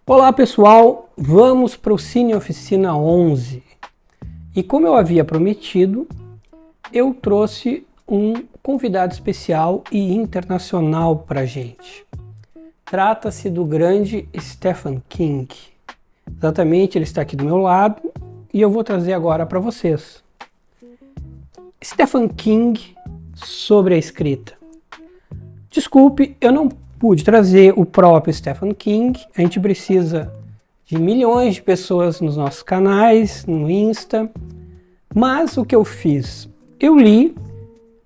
Olá pessoal, vamos para o Cine Oficina 11 e como eu havia prometido, eu trouxe um convidado especial e internacional para a gente. Trata-se do grande Stephen King. Exatamente, ele está aqui do meu lado e eu vou trazer agora para vocês. Stephen King sobre a escrita. Desculpe, eu não pude trazer o próprio Stephen King. A gente precisa de milhões de pessoas nos nossos canais, no Insta. Mas o que eu fiz? Eu li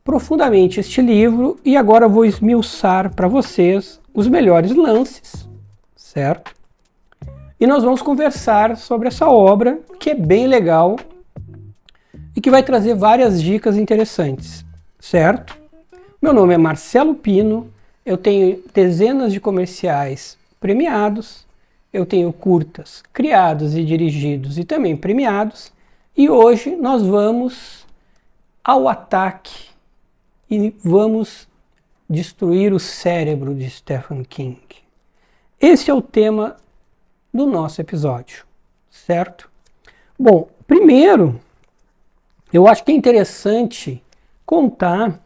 profundamente este livro e agora vou esmiuçar para vocês os melhores lances, certo? E nós vamos conversar sobre essa obra, que é bem legal e que vai trazer várias dicas interessantes, certo? Meu nome é Marcelo Pino. Eu tenho dezenas de comerciais premiados, eu tenho curtas criados e dirigidos e também premiados, e hoje nós vamos ao ataque e vamos destruir o cérebro de Stephen King. Esse é o tema do nosso episódio, certo? Bom, primeiro, eu acho que é interessante contar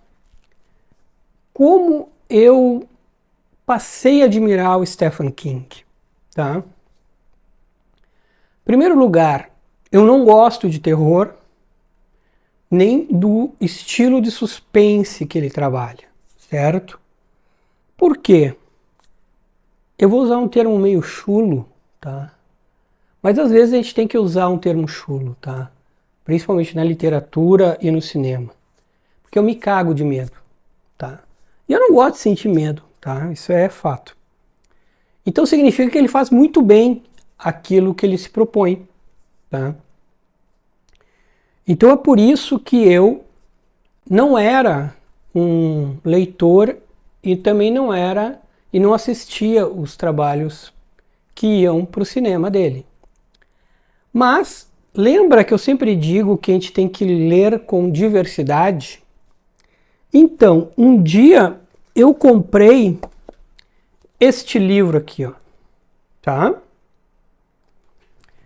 como eu passei a admirar o Stephen King, tá? Em primeiro lugar, eu não gosto de terror, nem do estilo de suspense que ele trabalha, certo? Por quê? Eu vou usar um termo meio chulo, tá? Mas às vezes a gente tem que usar um termo chulo, tá? Principalmente na literatura e no cinema. Porque eu me cago de medo, tá? E eu não gosto de sentir medo, tá? Isso é fato. Então significa que ele faz muito bem aquilo que ele se propõe, tá? Então é por isso que eu não era um leitor e também não era e não assistia os trabalhos que iam para o cinema dele. Mas lembra que eu sempre digo que a gente tem que ler com diversidade? Então, um dia eu comprei este livro aqui, ó, tá?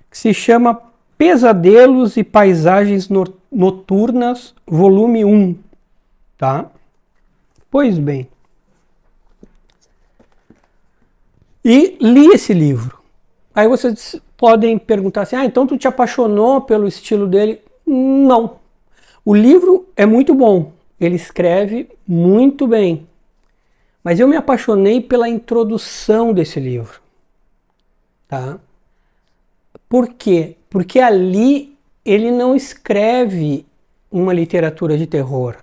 Que se chama Pesadelos e Paisagens Noturnas, volume 1, tá? Pois bem. E li esse livro. Aí vocês podem perguntar assim, então tu te apaixonou pelo estilo dele? Não. O livro é muito bom. Ele escreve muito bem. Mas eu me apaixonei pela introdução desse livro. Tá? Por quê? Porque ali ele não escreve uma literatura de terror.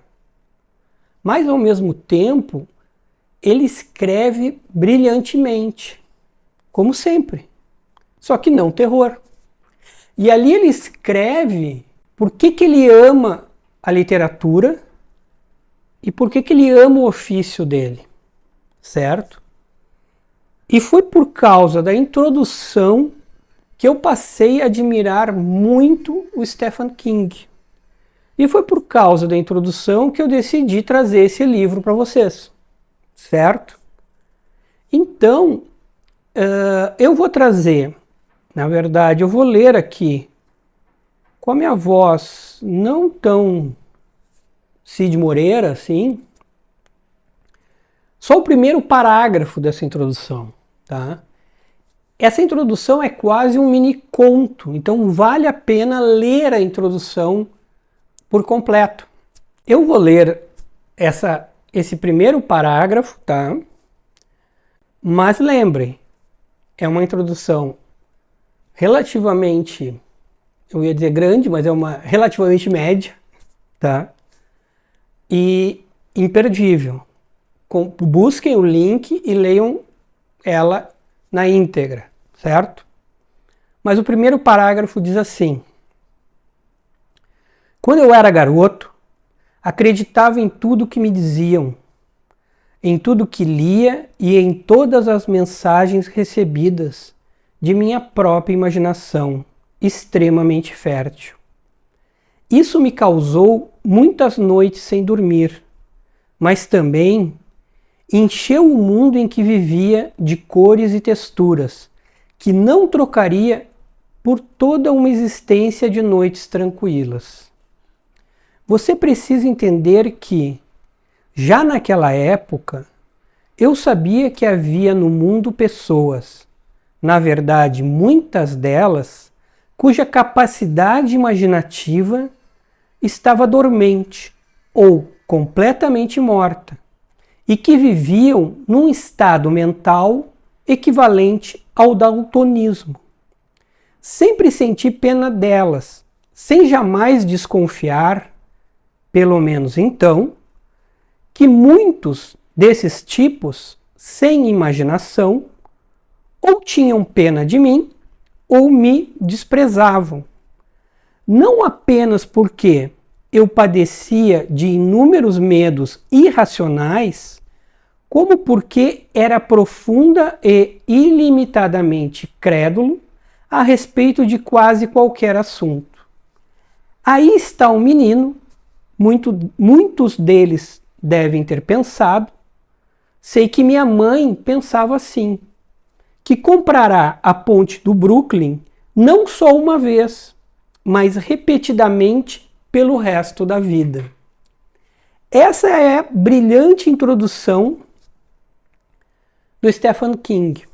Mas ao mesmo tempo, ele escreve brilhantemente. Como sempre. Só que não terror. E ali ele escreve por que ele ama a literatura e por que ele ama o ofício dele, certo? E foi por causa da introdução que eu passei a admirar muito o Stephen King. E foi por causa da introdução que eu decidi trazer esse livro para vocês, certo? Então, eu vou trazer, na verdade, eu vou ler aqui com a minha voz não tão Cid Moreira, assim, só o primeiro parágrafo dessa introdução, tá? Essa introdução é quase um mini conto, então vale a pena ler a introdução por completo. Eu vou ler esse primeiro parágrafo, tá? Mas lembrem, é uma introdução relativamente, eu ia dizer grande, mas é uma relativamente média, tá? E imperdível. Busquem o link e leiam ela na íntegra, certo? Mas o primeiro parágrafo diz assim: quando eu era garoto, acreditava em tudo que me diziam, em tudo que lia e em todas as mensagens recebidas de minha própria imaginação, extremamente fértil. Isso me causou muitas noites sem dormir, mas também encheu o mundo em que vivia de cores e texturas que não trocaria por toda uma existência de noites tranquilas. Você precisa entender que, já naquela época, eu sabia que havia no mundo pessoas, na verdade muitas delas, cuja capacidade imaginativa estava dormente ou completamente morta, e que viviam num estado mental equivalente ao daltonismo. Sempre senti pena delas, sem jamais desconfiar, pelo menos então, que muitos desses tipos, sem imaginação, ou tinham pena de mim, ou me desprezavam. Não apenas porque eu padecia de inúmeros medos irracionais, como porque era profunda e ilimitadamente crédulo a respeito de quase qualquer assunto. Aí está um menino, muitos deles devem ter pensado, sei que minha mãe pensava assim, que comprará a ponte do Brooklyn não só uma vez, mas repetidamente pelo resto da vida. Essa é a brilhante introdução do Stephen King.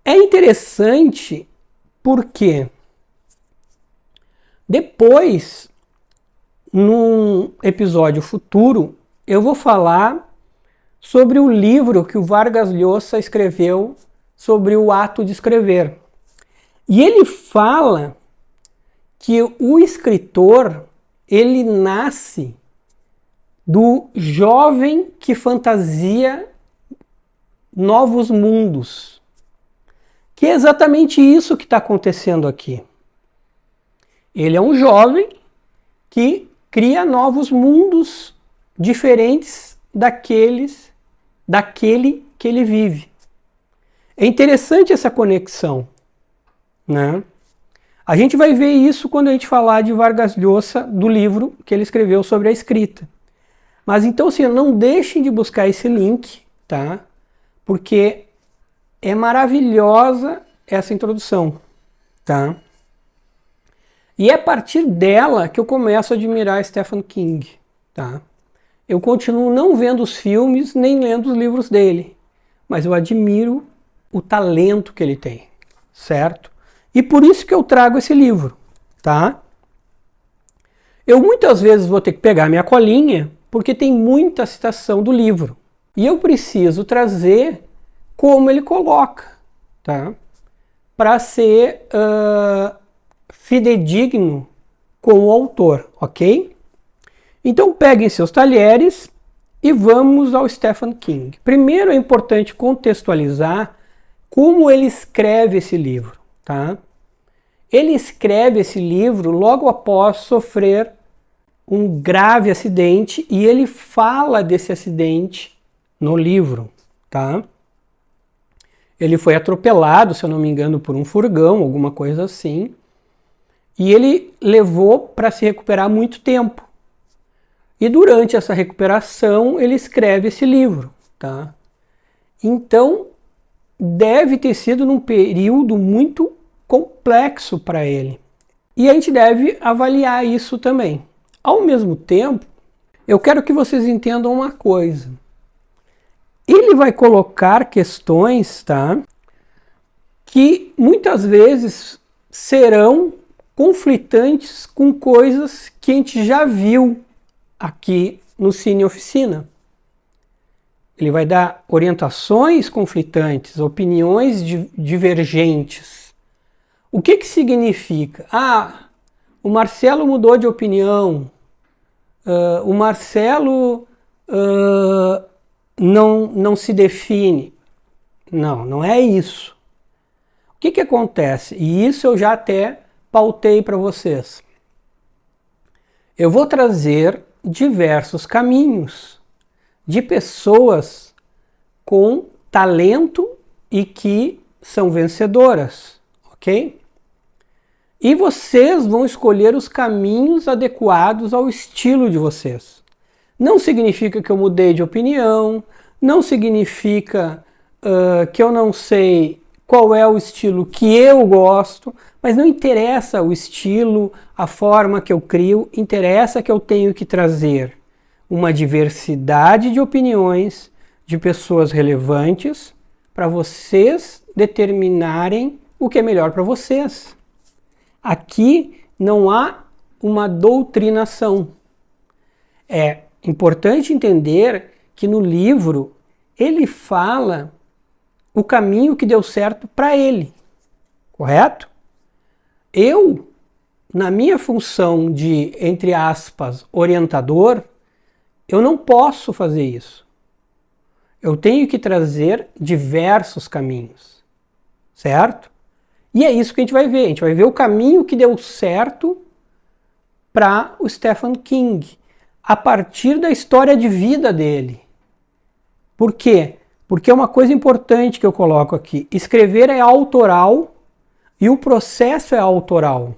É interessante porque depois, num episódio futuro, eu vou falar sobre o livro que o Vargas Llosa escreveu sobre o ato de escrever. E ele fala que o escritor, ele nasce do jovem que fantasia novos mundos. Que é exatamente isso que está acontecendo aqui. Ele é um jovem que cria novos mundos diferentes daquele que ele vive. É interessante essa conexão, né? A gente vai ver isso quando a gente falar de Vargas Llosa, do livro que ele escreveu sobre a escrita. Mas então, assim, não deixem de buscar esse link, tá? Porque é maravilhosa essa introdução, tá? E é a partir dela que eu começo a admirar Stephen King, tá? Eu continuo não vendo os filmes, nem lendo os livros dele, mas eu admiro o talento que ele tem, certo? E por isso que eu trago esse livro, tá? Eu muitas vezes vou ter que pegar minha colinha, porque tem muita citação do livro. E eu preciso trazer como ele coloca, tá? Para ser fidedigno com o autor, ok? Então peguem seus talheres e vamos ao Stephen King. Primeiro é importante contextualizar como ele escreve esse livro, tá? Ele escreve esse livro logo após sofrer um grave acidente e ele fala desse acidente no livro, tá? Ele foi atropelado, se eu não me engano, por um furgão, alguma coisa assim, e ele levou para se recuperar muito tempo. E durante essa recuperação ele escreve esse livro, tá? Então deve ter sido num período muito complexo para ele. E a gente deve avaliar isso também. Ao mesmo tempo, eu quero que vocês entendam uma coisa. Ele vai colocar questões, tá, que muitas vezes serão conflitantes com coisas que a gente já viu aqui no Cine Oficina. Ele vai dar orientações conflitantes, opiniões divergentes. O que significa? Ah, o Marcelo mudou de opinião. O Marcelo não se define. Não, não é isso. O que acontece? E isso eu já até pautei para vocês. Eu vou trazer diversos caminhos de pessoas com talento e que são vencedoras, ok? E vocês vão escolher os caminhos adequados ao estilo de vocês. Não significa que eu mudei de opinião, não significa que eu não sei qual é o estilo que eu gosto, mas não interessa o estilo, a forma que eu crio, interessa que eu tenho que trazer uma diversidade de opiniões de pessoas relevantes para vocês determinarem o que é melhor para vocês. Aqui não há uma doutrinação. É importante entender que no livro ele fala o caminho que deu certo para ele, correto? Eu, na minha função de, entre aspas, orientador, eu não posso fazer isso. Eu tenho que trazer diversos caminhos, certo? E é isso que a gente vai ver. A gente vai ver o caminho que deu certo para o Stephen King, a partir da história de vida dele. Por quê? Porque é uma coisa importante que eu coloco aqui. Escrever é autoral e o processo é autoral.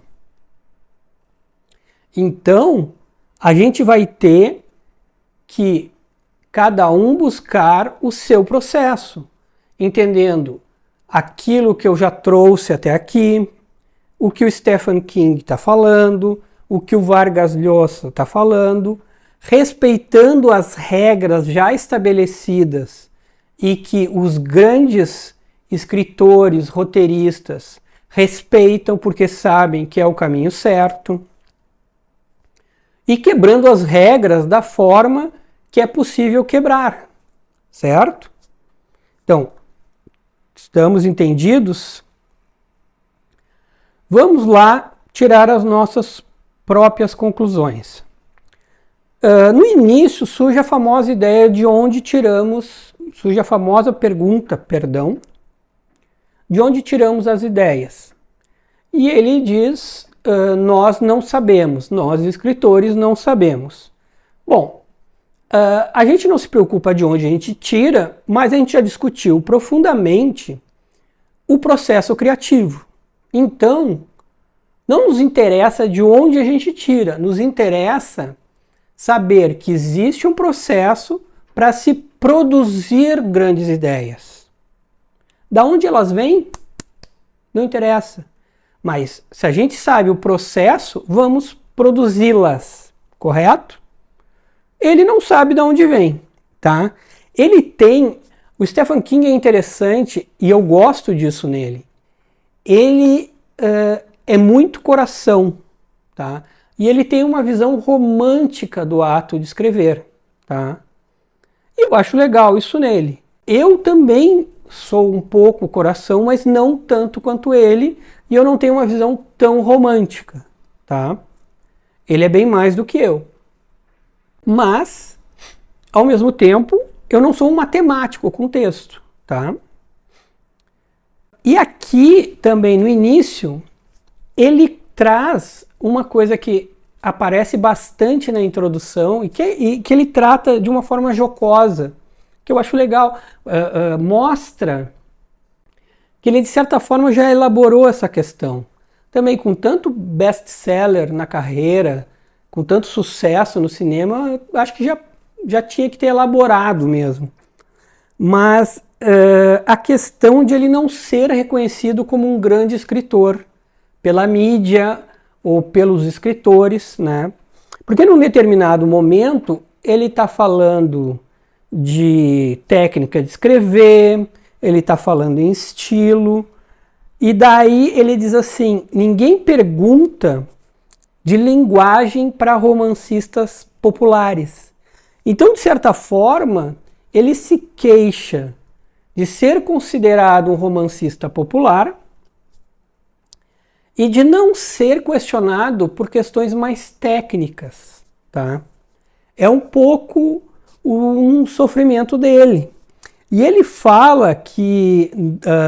Então, a gente vai ter que cada um buscar o seu processo, entendendo aquilo que eu já trouxe até aqui, o que o Stephen King está falando, o que o Vargas Llosa está falando, respeitando as regras já estabelecidas e que os grandes escritores, roteiristas respeitam porque sabem que é o caminho certo, e quebrando as regras da forma que é possível quebrar, certo? Então, estamos entendidos? Vamos lá tirar as nossas próprias conclusões. No início surge a famosa ideia de onde tiramos, surge a famosa pergunta, perdão, de onde tiramos as ideias. E ele diz, nós não sabemos, nós escritores não sabemos. Bom, a gente não se preocupa de onde a gente tira, mas a gente já discutiu profundamente o processo criativo. Então, não nos interessa de onde a gente tira, nos interessa saber que existe um processo para se produzir grandes ideias. Da onde elas vêm? Não interessa. Mas se a gente sabe o processo, vamos produzi-las, correto? Ele não sabe de onde vem, tá? Ele tem... O Stephen King é interessante e eu gosto disso nele. Ele é muito coração, tá? E ele tem uma visão romântica do ato de escrever, tá? E eu acho legal isso nele. Eu também sou um pouco coração, mas não tanto quanto ele, e eu não tenho uma visão tão romântica, tá? Ele é bem mais do que eu. Mas, ao mesmo tempo, eu não sou um matemático com texto, tá? E aqui, também no início, ele traz uma coisa que aparece bastante na introdução e que ele trata de uma forma jocosa, que eu acho legal. Mostra que ele, de certa forma, já elaborou essa questão. Também com tanto best-seller na carreira, com tanto sucesso no cinema, acho que já tinha que ter elaborado mesmo. Mas a questão de ele não ser reconhecido como um grande escritor pela mídia ou pelos escritores, né? Porque num determinado momento ele está falando de técnica de escrever, ele está falando em estilo, e daí ele diz assim, ninguém pergunta de linguagem para romancistas populares. Então, de certa forma, ele se queixa de ser considerado um romancista popular e de não ser questionado por questões mais técnicas, tá? É um pouco um sofrimento dele. E ele fala que,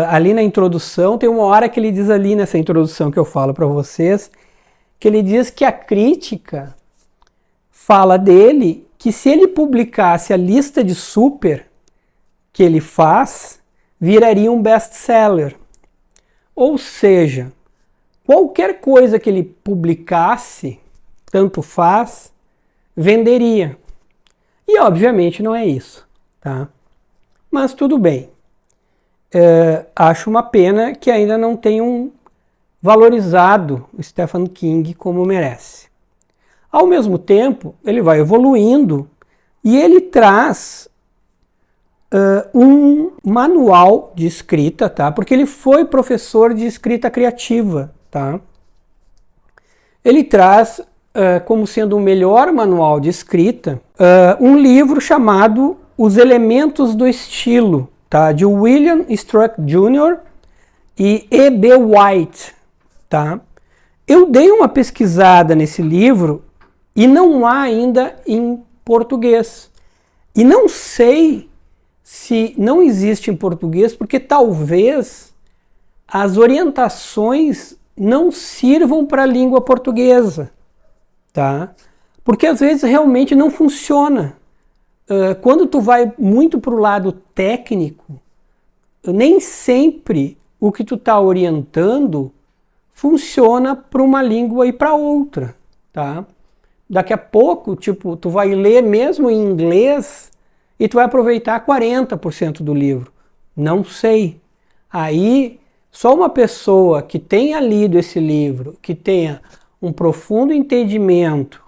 ali na introdução, tem uma hora que ele diz ali nessa introdução que eu falo para vocês, que ele diz que a crítica fala dele que se ele publicasse a lista de super que ele faz, viraria um best-seller. Ou seja, qualquer coisa que ele publicasse, tanto faz, venderia. E obviamente não é isso, tá? Mas tudo bem. acho uma pena que ainda não tenham valorizado o Stephen King como merece. Ao mesmo tempo, ele vai evoluindo e ele traz um manual de escrita, tá? Porque ele foi professor de escrita criativa, tá? Ele traz como sendo o melhor manual de escrita um livro chamado Os Elementos do Estilo, tá? De William Struck Jr. e E.B. White, tá? Eu dei uma pesquisada nesse livro e não há ainda em português. E não sei se não existe em português porque talvez as orientações não sirvam para a língua portuguesa, tá? Porque às vezes realmente não funciona. Quando tu vai muito para o lado técnico, nem sempre o que tu está orientando funciona para uma língua e para outra, tá? Daqui a pouco, tipo, tu vai ler mesmo em inglês e tu vai aproveitar 40% do livro. Não sei. Aí, só uma pessoa que tenha lido esse livro, que tenha um profundo entendimento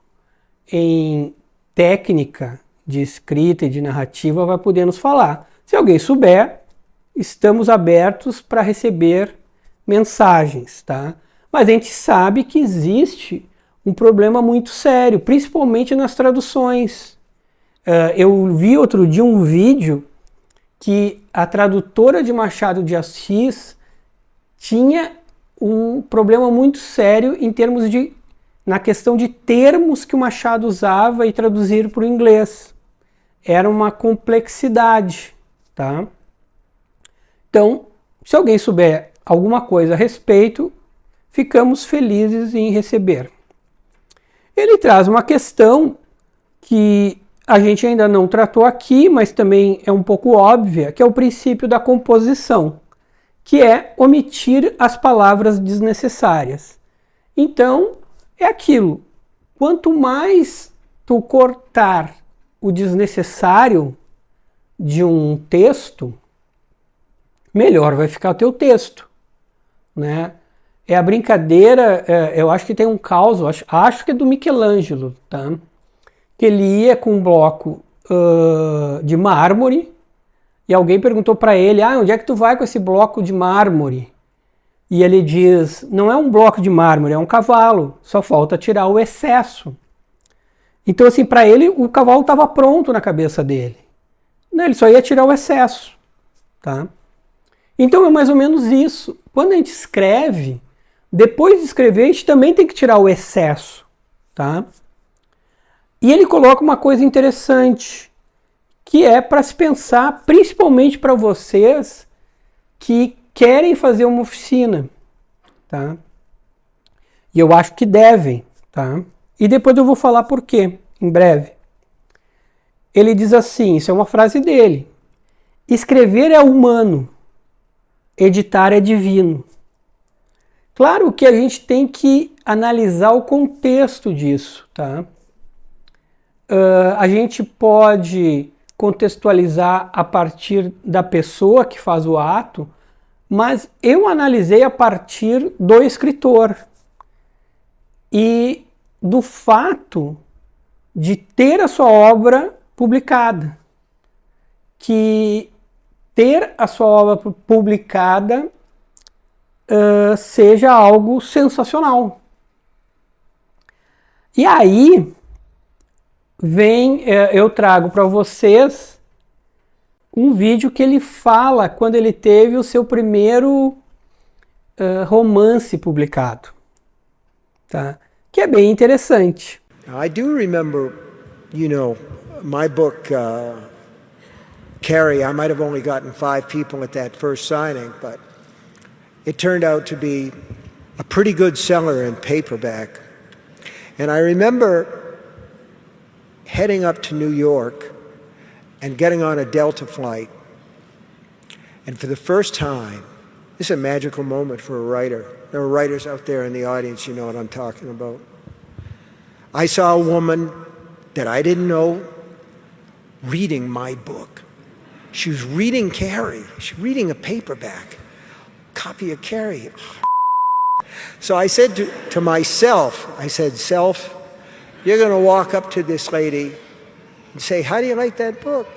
em técnica de escrita e de narrativa vai poder nos falar. Se alguém souber, estamos abertos para receber mensagens, tá? Mas a gente sabe que existe um problema muito sério, principalmente nas traduções. Eu vi outro dia um vídeo que a tradutora de Machado de Assis tinha um problema muito sério em termos de, na questão de termos que o Machado usava e traduzir para o inglês. Era uma complexidade, tá? Então, se alguém souber alguma coisa a respeito, ficamos felizes em receber. Ele traz uma questão que a gente ainda não tratou aqui, mas também é um pouco óbvia, que é o princípio da composição, que é omitir as palavras desnecessárias. Então, é aquilo. Quanto mais tu cortar o desnecessário de um texto, melhor vai ficar o teu texto, né? É a brincadeira, eu acho que tem um caos, acho que é do Michelangelo, tá? Que ele ia com um bloco de mármore e alguém perguntou para ele, onde é que tu vai com esse bloco de mármore? E ele diz, não é um bloco de mármore, é um cavalo, só falta tirar o excesso. Então assim, para ele o cavalo estava pronto na cabeça dele, né? Ele só ia tirar o excesso, tá? Então é mais ou menos isso. Quando a gente escreve, depois de escrever, a gente também tem que tirar o excesso, tá? E ele coloca uma coisa interessante, que é para se pensar, principalmente para vocês que querem fazer uma oficina, tá? E eu acho que devem, tá? E depois eu vou falar por quê, em breve. Ele diz assim, isso é uma frase dele: escrever é humano, editar é divino. Claro que a gente tem que analisar o contexto disso, tá? A gente pode contextualizar a partir da pessoa que faz o ato, mas eu analisei a partir do escritor e do fato de ter a sua obra publicada, que ter a sua obra publicada seja algo sensacional. E aí eu trago para vocês um vídeo que ele fala quando ele teve o seu primeiro romance publicado, tá? Que é bem interessante. I do remember, my book, Carrie, I might have only gotten 5 people at that first signing, but it turned out to be a pretty good seller in paperback. And I remember heading up to New York and getting on a Delta flight. And for the first time, this is a magical moment for a writer. There are writers out there in the audience, you know what I'm talking about. I saw a woman that I didn't know reading my book. She was reading Carrie. She's reading a paperback, copy of Carrie. So I said to myself, I said, self, you're going to walk up to this lady and say, how do you like that book?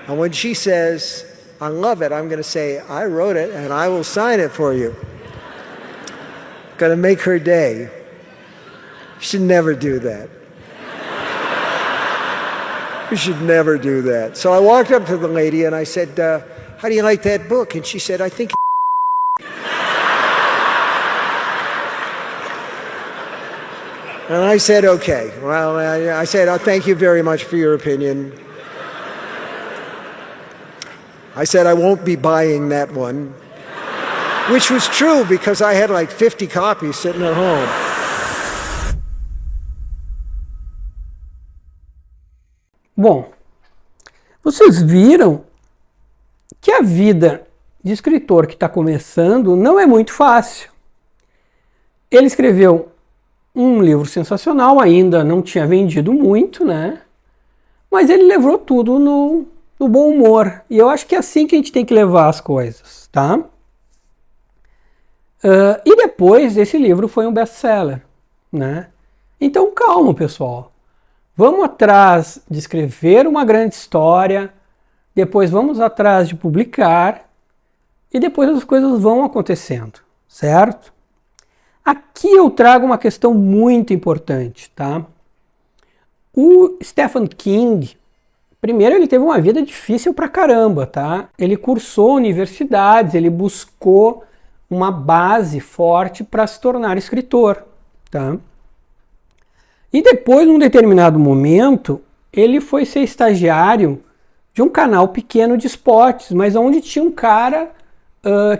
And when she says, I love it, I'm going to say, I wrote it and I will sign it for you. Going to make her day. You should never do that. You should never do that. So I walked up to the lady and I said, how do you like that book? And she said, I think And I said, okay. Well, I said, oh, thank you very much for your opinion. I said, I won't be buying that one. Which was true because I had like 50 copies sitting at home. Bom, vocês viram que a vida de escritor que está começando não é muito fácil. Ele escreveu um livro sensacional, ainda não tinha vendido muito, né? Mas ele levou tudo no bom humor. E eu acho que é assim que a gente tem que levar as coisas, tá? E depois esse livro foi um best-seller, né? Então calma, pessoal. Vamos atrás de escrever uma grande história, depois vamos atrás de publicar e depois as coisas vão acontecendo, certo? Aqui eu trago uma questão muito importante, tá? O Stephen King, primeiro ele teve uma vida difícil pra caramba, tá? Ele cursou universidades, ele buscou uma base forte para se tornar escritor, tá? E depois, num determinado momento, ele foi ser estagiário de um canal pequeno de esportes, mas onde tinha um cara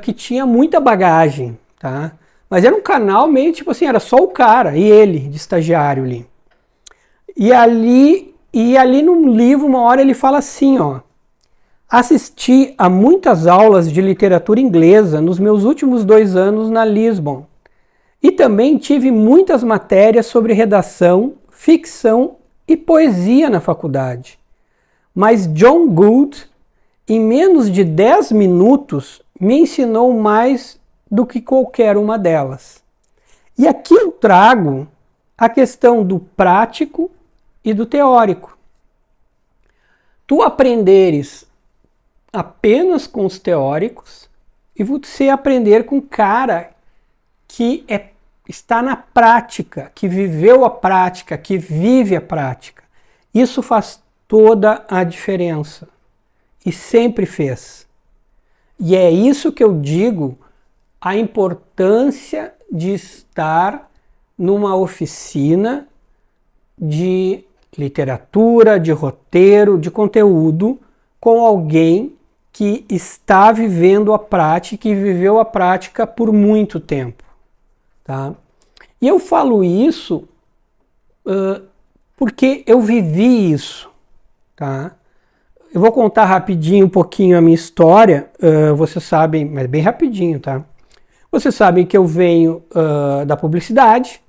que tinha muita bagagem, tá? Mas era um canal meio tipo assim, era só o cara e ele de estagiário ali. E ali no livro, uma hora ele fala assim, ó: assisti a muitas aulas de literatura inglesa nos meus últimos 2 anos na Lisbon. E também tive muitas matérias sobre redação, ficção e poesia na faculdade. Mas John Gould, em menos de 10 minutos, me ensinou mais do que qualquer uma delas. E aqui eu trago a questão do prático e do teórico. Tu aprenderes apenas com os teóricos e você aprender com o cara que está na prática, que viveu a prática, que vive a prática. Isso faz toda a diferença. E sempre fez. E é isso que eu digo, a importância de estar numa oficina de literatura, de roteiro, de conteúdo, com alguém que está vivendo a prática e viveu a prática por muito tempo. Tá? E eu falo isso porque eu vivi isso. Tá? Eu vou contar rapidinho um pouquinho a minha história. Vocês sabem, mas bem rapidinho, tá? Vocês sabem que eu venho da publicidade,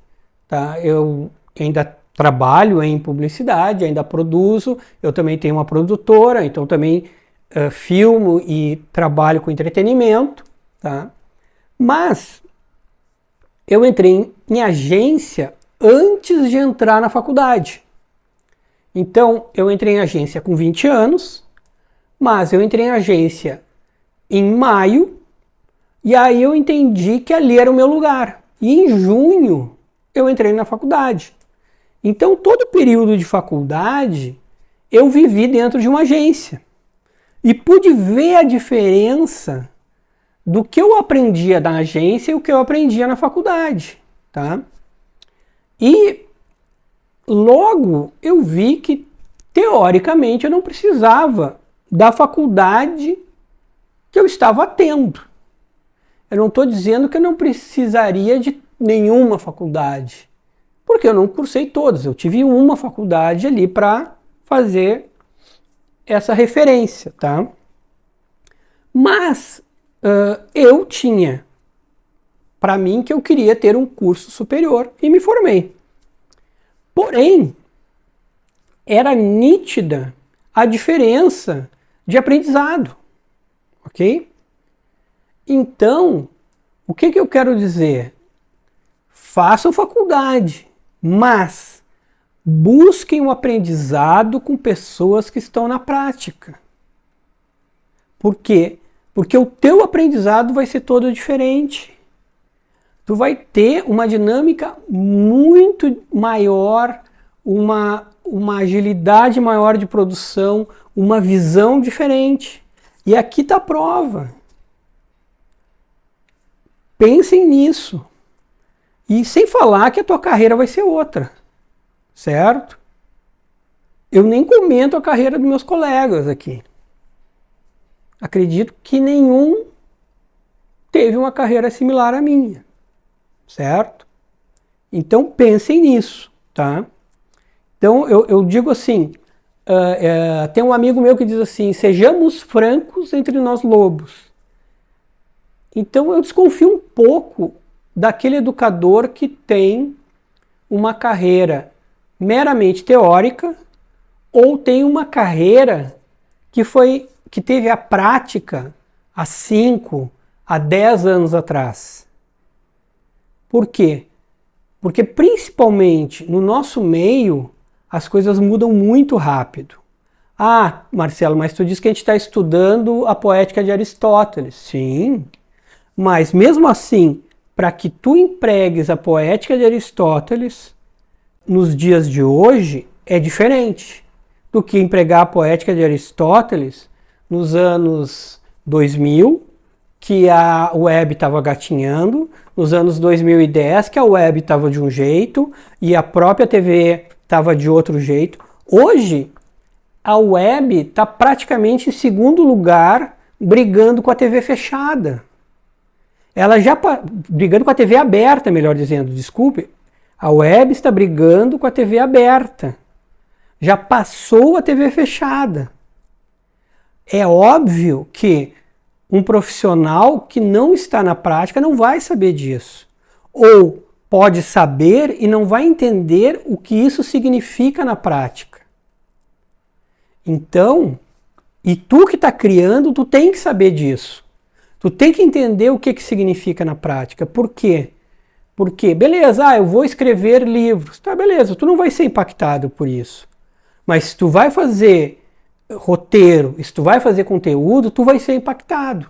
tá? Eu ainda trabalho em publicidade, ainda produzo. Eu também tenho uma produtora, então também filmo e trabalho com entretenimento, tá? Mas eu entrei em agência antes de entrar na faculdade. Então, eu entrei em agência com 20 anos, mas eu entrei em agência em maio, e aí eu entendi que ali era o meu lugar. E em junho, eu entrei na faculdade. Então, todo o período de faculdade, eu vivi dentro de uma agência. E pude ver a diferença do que eu aprendia na agência e o que eu aprendia na faculdade, tá? E logo eu vi que, teoricamente, eu não precisava da faculdade que eu estava tendo. Eu não estou dizendo que eu não precisaria de nenhuma faculdade, porque eu não cursei todas. Eu tive uma faculdade ali para fazer essa referência, tá? Mas eu tinha para mim que eu queria ter um curso superior e me formei. Porém, era nítida a diferença de aprendizado, ok? Então, o que eu quero dizer? Façam faculdade, mas busquem o aprendizado com pessoas que estão na prática. Por quê? Porque o teu aprendizado vai ser todo diferente. Tu vai ter uma dinâmica muito maior, uma agilidade maior de produção, uma visão diferente. E aqui está a prova. Pensem nisso. E sem falar que a tua carreira vai ser outra, certo? Eu nem comento a carreira dos meus colegas aqui. Acredito que nenhum teve uma carreira similar à minha, certo? Então pensem nisso, tá? Então eu digo assim, tem um amigo meu que diz assim, sejamos francos entre nós lobos. Então eu desconfio um pouco daquele educador que tem uma carreira meramente teórica ou tem uma carreira que teve a prática há 5, há 10 anos atrás. Por quê? Porque principalmente no nosso meio as coisas mudam muito rápido. Ah, Marcelo, mas tu diz que a gente está estudando a poética de Aristóteles. Sim, mas mesmo assim, para que tu empregues a poética de Aristóteles nos dias de hoje, é diferente do que empregar a poética de Aristóteles nos anos 2000, que a web estava gatinhando, nos anos 2010, que a web estava de um jeito e a própria TV estava de outro jeito. Hoje, a web está praticamente em segundo lugar, brigando com a TV fechada. Ela já brigando com a TV aberta, melhor dizendo, desculpe. A web está brigando com a TV aberta. Já passou a TV fechada. É óbvio que um profissional que não está na prática não vai saber disso. Ou pode saber e não vai entender o que isso significa na prática. Então, e tu que está criando, tu tem que saber disso. Tu tem que entender o que significa na prática. Por quê? Porque, beleza, eu vou escrever livros. Tá, beleza, tu não vai ser impactado por isso. Mas se tu vai fazer roteiro, se tu vai fazer conteúdo, tu vai ser impactado.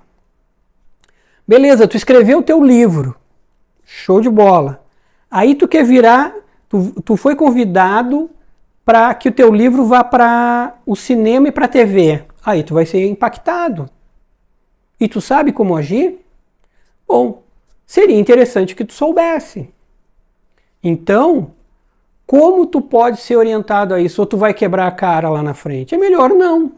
Beleza, tu escreveu o teu livro. Show de bola. Aí tu quer virar, tu foi convidado para que o teu livro vá para o cinema e para a TV. Aí tu vai ser impactado. E tu sabe como agir? Bom, seria interessante que tu soubesse. Então, como tu pode ser orientado a isso? Ou tu vai quebrar a cara lá na frente? É melhor não.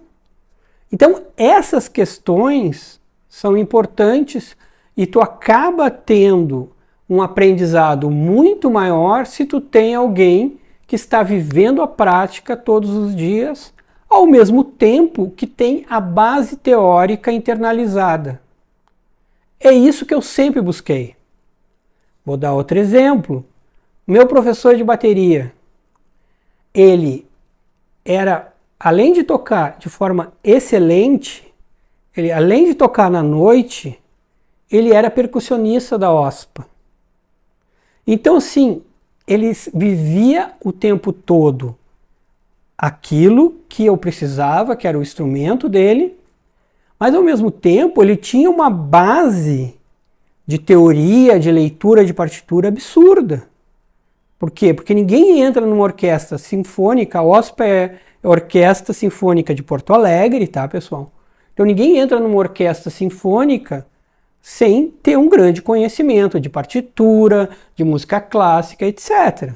Então, essas questões são importantes e tu acaba tendo um aprendizado muito maior se tu tem alguém que está vivendo a prática todos os dias, ao mesmo tempo que tem a base teórica internalizada. É isso que eu sempre busquei. Vou dar outro exemplo. Meu professor de bateria, ele era, além de tocar de forma excelente, ele, além de tocar na noite, ele era percussionista da OSPA. Então, assim, ele vivia o tempo todo aquilo que eu precisava, que era o instrumento dele, mas ao mesmo tempo ele tinha uma base de teoria, de leitura de partitura absurda. Por quê? Porque ninguém entra numa orquestra sinfônica, a OSPA é a Orquestra Sinfônica de Porto Alegre, tá, pessoal? Então ninguém entra numa orquestra sinfônica sem ter um grande conhecimento de partitura, de música clássica, etc.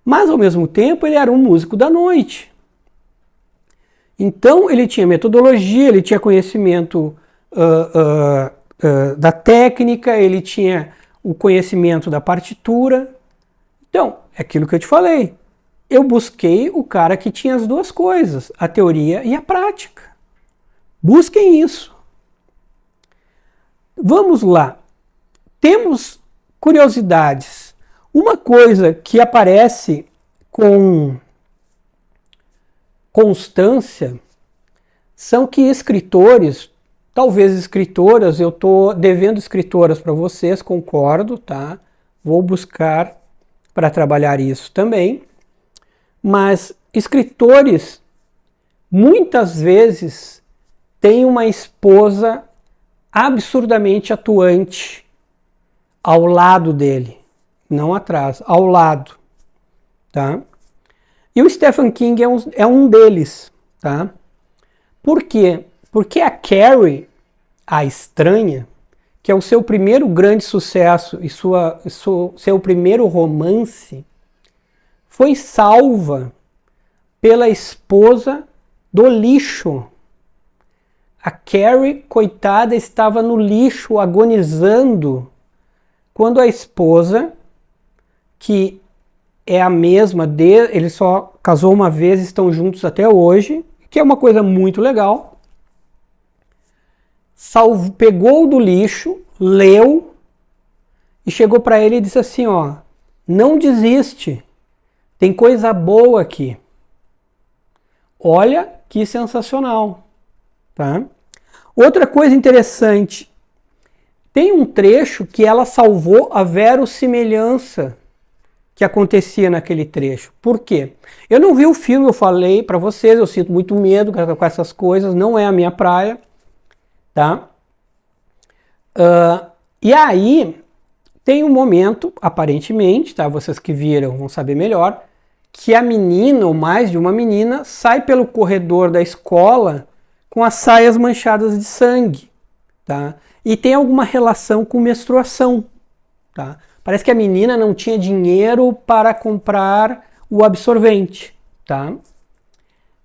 Mas, ao mesmo tempo, ele era um músico da noite. Então, ele tinha metodologia, ele tinha conhecimento da técnica, ele tinha o conhecimento da partitura. Então, é aquilo que eu te falei. Eu busquei o cara que tinha as duas coisas, a teoria e a prática. Busquem isso. Vamos lá. Temos curiosidades. Uma coisa que aparece com constância são que escritores, talvez escritoras, eu estou devendo escritoras para vocês, concordo, tá? Vou buscar para trabalhar isso também, mas escritores muitas vezes têm uma esposa absurdamente atuante ao lado dele, não atrás, ao lado, tá? E o Stephen King é um deles, tá? Por quê? Porque a Carrie, a estranha, que é o seu primeiro grande sucesso e seu primeiro romance, foi salva pela esposa do lixo. A Carrie, coitada, estava no lixo agonizando quando a esposa, que é a mesma dele, ele só casou uma vez, estão juntos até hoje, que é uma coisa muito legal, pegou do lixo, leu e chegou para ele e disse assim, ó, não desiste, tem coisa boa aqui. Olha que sensacional, tá? Outra coisa interessante, tem um trecho que ela salvou a verossimilhança que acontecia naquele trecho. Por quê? Eu não vi o filme, eu falei para vocês, eu sinto muito medo com essas coisas, não é a minha praia, tá? E aí, tem um momento, aparentemente, tá? Vocês que viram vão saber melhor, que a menina, ou mais de uma menina, sai pelo corredor da escola com as saias manchadas de sangue, tá? E tem alguma relação com menstruação, tá? Parece que a menina não tinha dinheiro para comprar o absorvente, tá?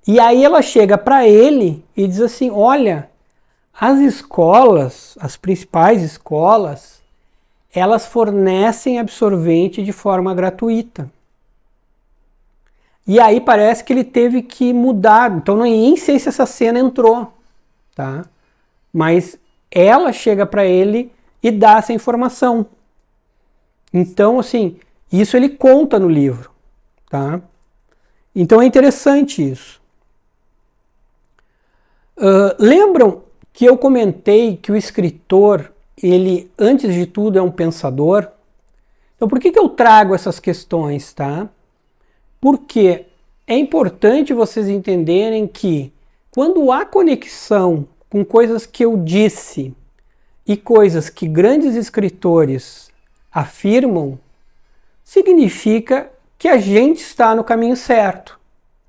E aí ela chega para ele e diz assim, olha, as escolas, as principais escolas, elas fornecem absorvente de forma gratuita. E aí parece que ele teve que mudar, então nem sei se essa cena entrou, tá? Mas ela chega para ele e dá essa informação. Então, assim, isso ele conta no livro, tá? Então é interessante isso. Lembram que eu comentei que o escritor, ele, antes de tudo, é um pensador? Então, por que eu trago essas questões, tá? Porque é importante vocês entenderem que quando há conexão com coisas que eu disse e coisas que grandes escritores afirmam, significa que a gente está no caminho certo,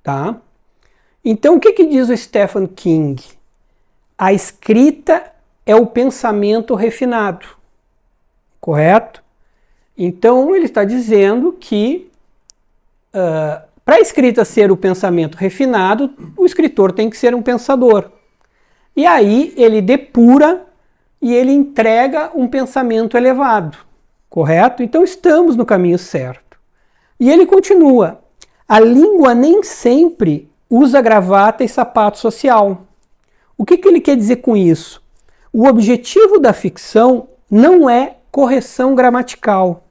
tá? Então, o que diz o Stephen King? A escrita é o pensamento refinado, correto? Então, ele está dizendo que para a escrita ser o pensamento refinado, o escritor tem que ser um pensador. E aí ele depura e ele entrega um pensamento elevado, correto? Então estamos no caminho certo. E ele continua, a língua nem sempre usa gravata e sapato social. O que ele quer dizer com isso? O objetivo da ficção não é correção gramatical,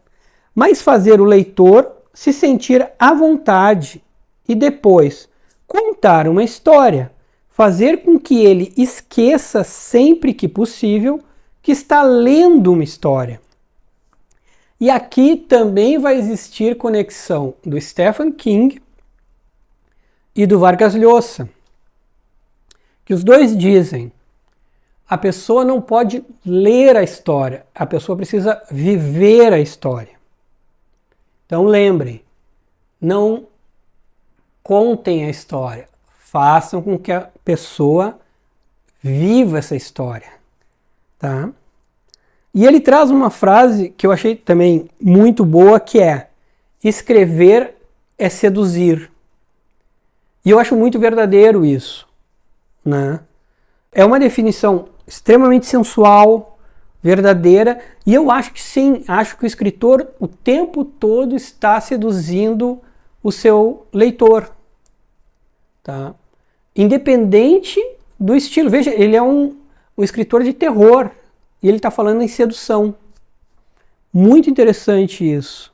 mas fazer o leitor se sentir à vontade e depois contar uma história, fazer com que ele esqueça sempre que possível que está lendo uma história. E aqui também vai existir conexão do Stephen King e do Vargas Llosa, que os dois dizem, a pessoa não pode ler a história, a pessoa precisa viver a história. Então lembrem, não contem a história, façam com que a pessoa viva essa história, tá? E ele traz uma frase que eu achei também muito boa, que é, escrever é seduzir. E eu acho muito verdadeiro isso, né? É uma definição extremamente sensual, verdadeira, e eu acho que sim, acho que o escritor o tempo todo está seduzindo o seu leitor, tá? Independente do estilo. Veja, ele é um escritor de terror, e ele está falando em sedução. Muito interessante isso.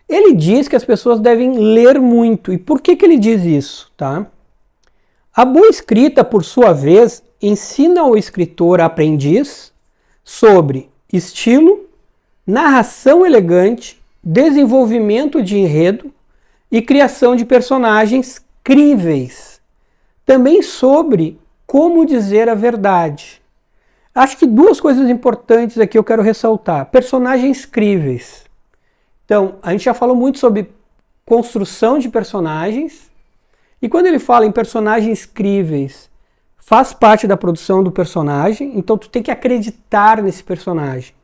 Ele diz que as pessoas devem ler muito. E por que ele diz isso, tá? A boa escrita, por sua vez, ensina ao escritor aprendiz sobre estilo, narração elegante, desenvolvimento de enredo e criação de personagens críveis. Também sobre como dizer a verdade. Acho que duas coisas importantes aqui eu quero ressaltar. Personagens críveis. Então, a gente já falou muito sobre construção de personagens. E quando ele fala em personagens críveis, faz parte da produção do personagem, então tu tem que acreditar nesse personagem.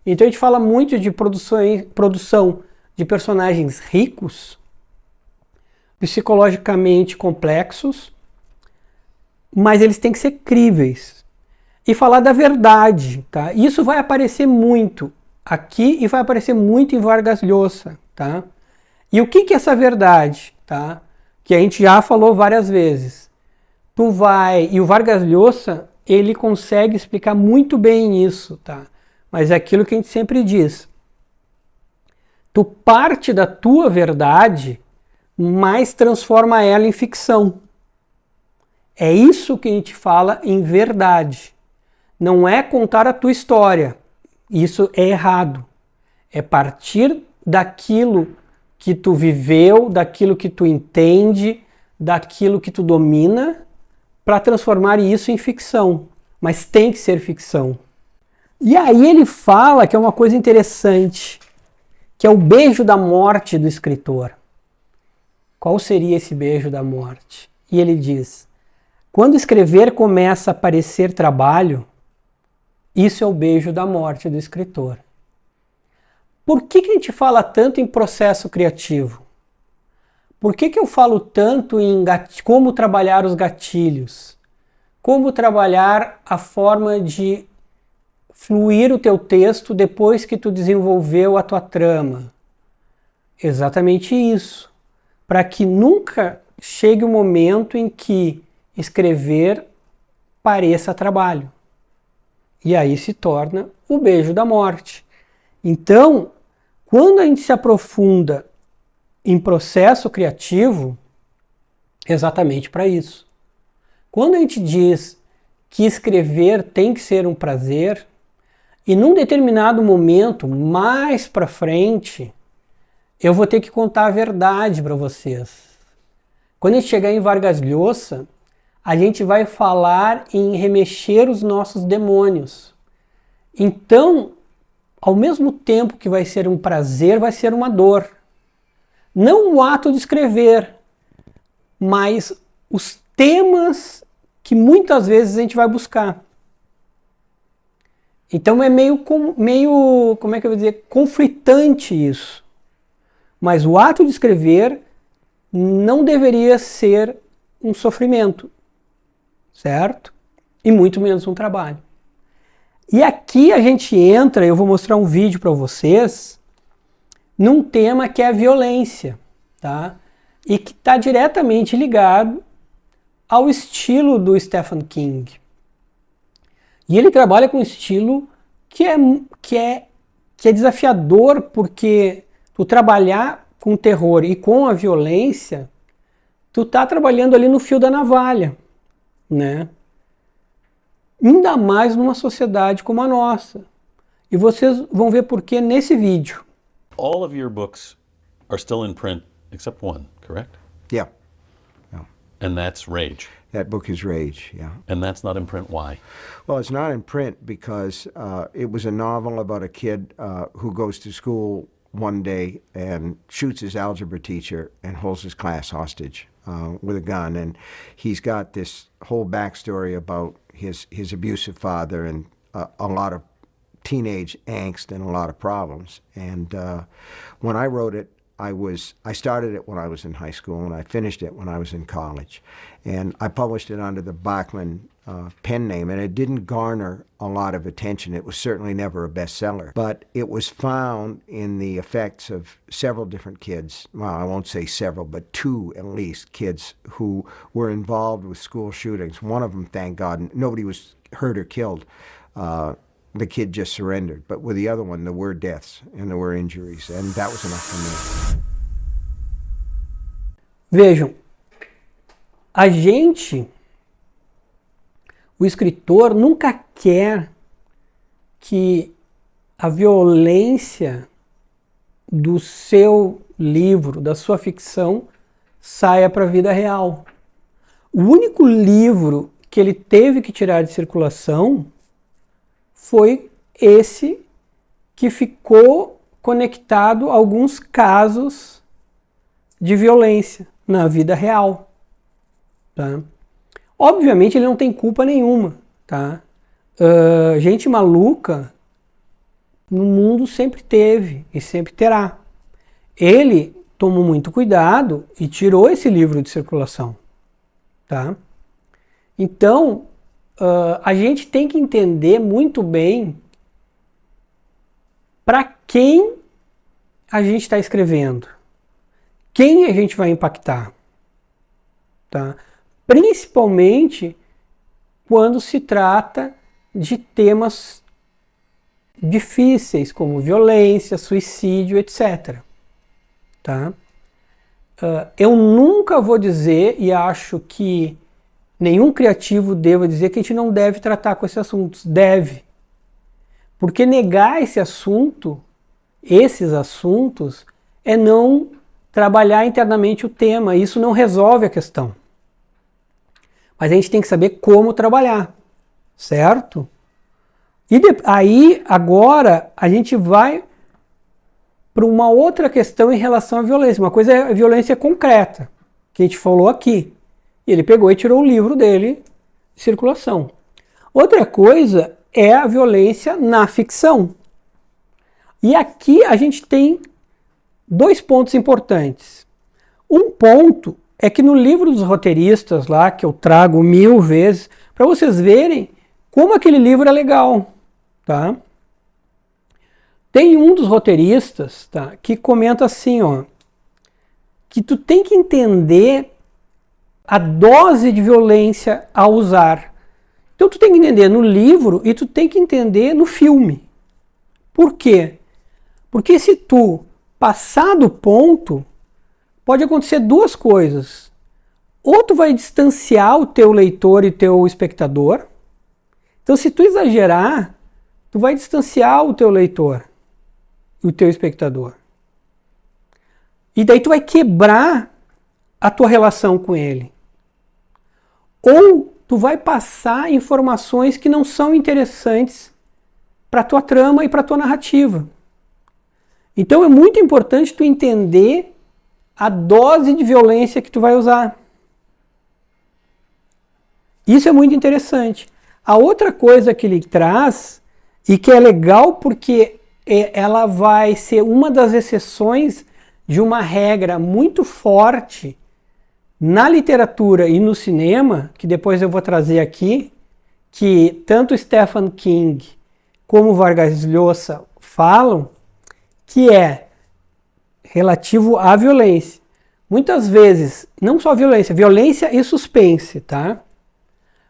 Então a gente fala muito de produção de personagens ricos, psicologicamente complexos, mas eles têm que ser críveis. E falar da verdade, tá? Isso vai aparecer muito aqui e vai aparecer muito em Vargas Llosa, tá? E o que é essa verdade, tá? Que a gente já falou várias vezes. E o Vargas Llosa, ele consegue explicar muito bem isso, tá? Mas é aquilo que a gente sempre diz. Tu parte da tua verdade, mas transforma ela em ficção. É isso que a gente fala em verdade. Não é contar a tua história. Isso é errado. É partir daquilo que tu viveu, daquilo que tu entende, daquilo que tu domina, para transformar isso em ficção. Mas tem que ser ficção. E aí ele fala que é uma coisa interessante, que é o beijo da morte do escritor. Qual seria esse beijo da morte? E ele diz: quando escrever começa a parecer trabalho, isso é o beijo da morte do escritor. Por que a gente fala tanto em processo criativo? Por que eu falo tanto em como trabalhar os gatilhos? Como trabalhar a forma de fluir o teu texto depois que tu desenvolveu a tua trama? Exatamente isso. Para que nunca chegue o momento em que escrever pareça trabalho. E aí se torna o beijo da morte. Então, quando a gente se aprofunda em processo criativo, exatamente para isso. Quando a gente diz que escrever tem que ser um prazer, e num determinado momento, mais para frente, eu vou ter que contar a verdade para vocês. Quando a gente chegar em Vargas Llosa, a gente vai falar em remexer os nossos demônios. Então, ao mesmo tempo que vai ser um prazer, vai ser uma dor. Não o ato de escrever, mas os temas que muitas vezes a gente vai buscar. Então é meio, como é que eu vou dizer, conflitante isso. Mas o ato de escrever não deveria ser um sofrimento, certo? E muito menos um trabalho. E aqui a gente entra, eu vou mostrar um vídeo para vocês, num tema que é a violência, tá? E que está diretamente ligado ao estilo do Stephen King. E ele trabalha com um estilo que é desafiador, porque tu trabalhar com terror e com a violência, tu tá trabalhando ali no fio da navalha, né? Ainda mais numa sociedade como a nossa. E vocês vão ver por que nesse vídeo. All of your books are still in print except one, correct? Yeah. Yeah. And that's Rage. That book is Rage, yeah. And that's not in print. Why? Well, it's not in print because it was a novel about a kid who goes to school one day and shoots his algebra teacher and holds his class hostage with a gun. And he's got this whole backstory about his abusive father and a lot of teenage angst and a lot of problems. And when I wrote it, I started it when I was in high school, and I finished it when I was in college. And I published it under the Bachman pen name, and it didn't garner a lot of attention. It was certainly never a bestseller. But it was found in the effects of several different kids, well, I won't say several, but two at least kids who were involved with school shootings. One of them, thank God, nobody was hurt or killed. The kid just surrendered. But with the other one, there were deaths and there were injuries, and that was enough for me. Vejam, o escritor nunca quer que a violência do seu livro, da sua ficção, saia para a vida real. O único livro que ele teve que tirar de circulação foi esse que ficou conectado a alguns casos de violência na vida real. Tá? Obviamente ele não tem culpa nenhuma. Tá? Gente maluca no mundo sempre teve e sempre terá. Ele tomou muito cuidado e tirou esse livro de circulação. Tá? Então, a gente tem que entender muito bem para quem a gente está escrevendo, quem a gente vai impactar. Tá? Principalmente quando se trata de temas difíceis, como violência, suicídio, etc. Tá? Eu nunca vou dizer, e acho que nenhum criativo deva dizer, que a gente não deve tratar com esses assuntos. Deve. Porque negar esses assuntos, é não trabalhar internamente o tema. Isso não resolve a questão. Mas a gente tem que saber como trabalhar. Certo? E aí, agora, a gente vai para uma outra questão em relação à violência. Uma coisa é a violência concreta, que a gente falou aqui. E ele pegou e tirou o livro dele de circulação. Outra coisa é a violência na ficção. E aqui a gente tem 2 pontos importantes. Um ponto é que no livro dos roteiristas, lá que eu trago 1000 vezes, para vocês verem como aquele livro é legal. Tá? Tem um dos roteiristas, tá, que comenta assim, ó, que tu tem que entender a dose de violência a usar. Então tu tem que entender no livro e tu tem que entender no filme. Por quê? Porque se tu passar do ponto, pode acontecer 2 coisas. Ou tu vai distanciar o teu leitor e teu espectador. Então se tu exagerar, tu vai distanciar o teu leitor e o teu espectador. E daí tu vai quebrar a tua relação com ele. Ou tu vai passar informações que não são interessantes para a tua trama e para a tua narrativa. Então é muito importante tu entender a dose de violência que tu vai usar. Isso é muito interessante. A outra coisa que ele traz, e que é legal porque ela vai ser uma das exceções de uma regra muito forte na literatura e no cinema, que depois eu vou trazer aqui, que tanto Stephen King como Vargas Llosa falam, que é relativo à violência. Muitas vezes, não só violência, violência e suspense, tá?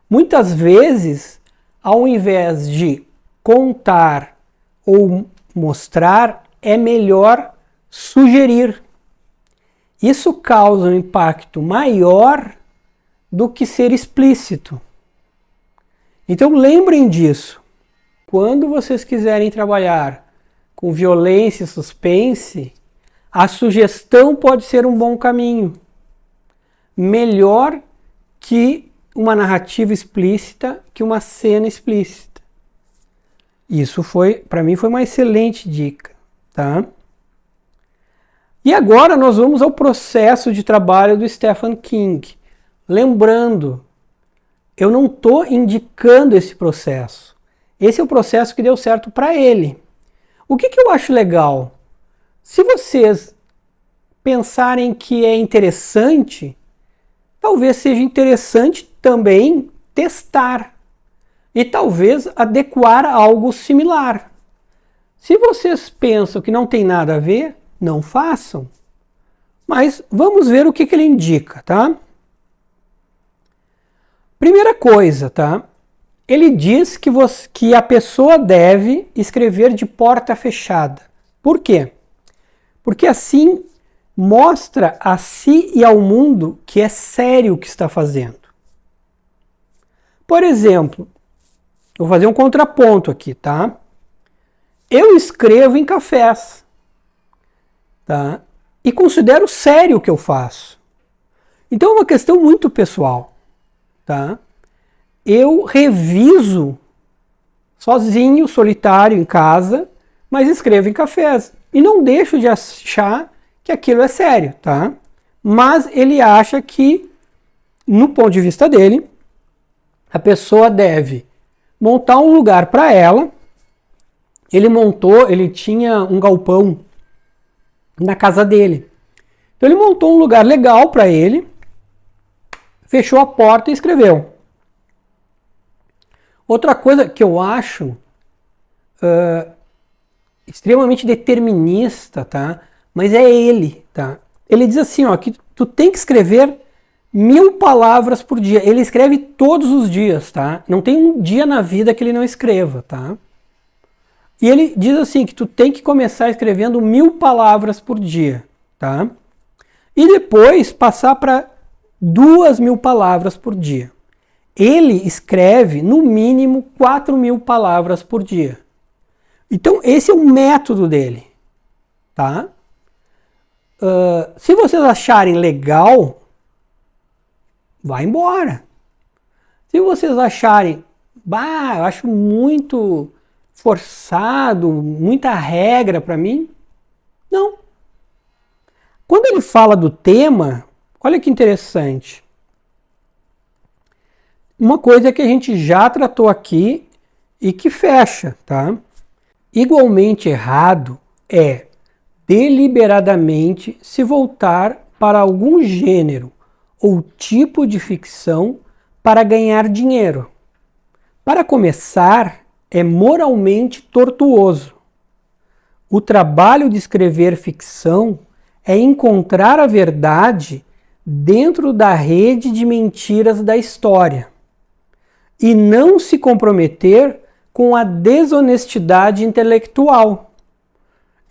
Muitas vezes, ao invés de contar ou mostrar, é melhor sugerir. Isso causa um impacto maior do que ser explícito. Então lembrem disso. Quando vocês quiserem trabalhar com violência e suspense, a sugestão pode ser um bom caminho. Melhor que uma narrativa explícita, que uma cena explícita. Isso foi, para mim, foi uma excelente dica, tá? E agora nós vamos ao processo de trabalho do Stephen King. Lembrando, eu não estou indicando esse processo. Esse é o processo que deu certo para ele. O que eu acho legal? Se vocês pensarem que é interessante, talvez seja interessante também testar e talvez adequar a algo similar. Se vocês pensam que não tem nada a ver, não façam. Mas vamos ver o que ele indica, tá? Primeira coisa, tá? Ele diz que a pessoa deve escrever de porta fechada. Por quê? Porque assim mostra a si e ao mundo que é sério o que está fazendo. Por exemplo, vou fazer um contraponto aqui, tá? Eu escrevo em cafés, tá? E considero sério o que eu faço. Então é uma questão muito pessoal, tá? Eu reviso sozinho, solitário, em casa, mas escrevo em cafés. E não deixo de achar que aquilo é sério, tá? Mas ele acha que, no ponto de vista dele, a pessoa deve montar um lugar para ela. Ele tinha um galpão na casa dele. Então ele montou um lugar legal para ele, fechou a porta e escreveu. Outra coisa que eu acho extremamente determinista, tá? Mas é ele, tá? Ele diz assim, ó, que tu tem que escrever 1000 palavras por dia. Ele escreve todos os dias, tá? Não tem um dia na vida que ele não escreva, tá? E ele diz assim, que tu tem que começar escrevendo 1000 palavras por dia, tá? E depois passar para 2000 palavras por dia. Ele escreve no mínimo 4000 palavras por dia. Então esse é o método dele, tá? Se vocês acharem legal, vai embora. Se vocês acharem, bah, eu acho muito forçado, muita regra para mim, não. Quando ele fala do tema, olha que interessante. Uma coisa que a gente já tratou aqui e que fecha, tá? Igualmente errado é deliberadamente se voltar para algum gênero ou tipo de ficção para ganhar dinheiro. Para começar, é moralmente tortuoso. O trabalho de escrever ficção é encontrar a verdade dentro da rede de mentiras da história e não se comprometer com a desonestidade intelectual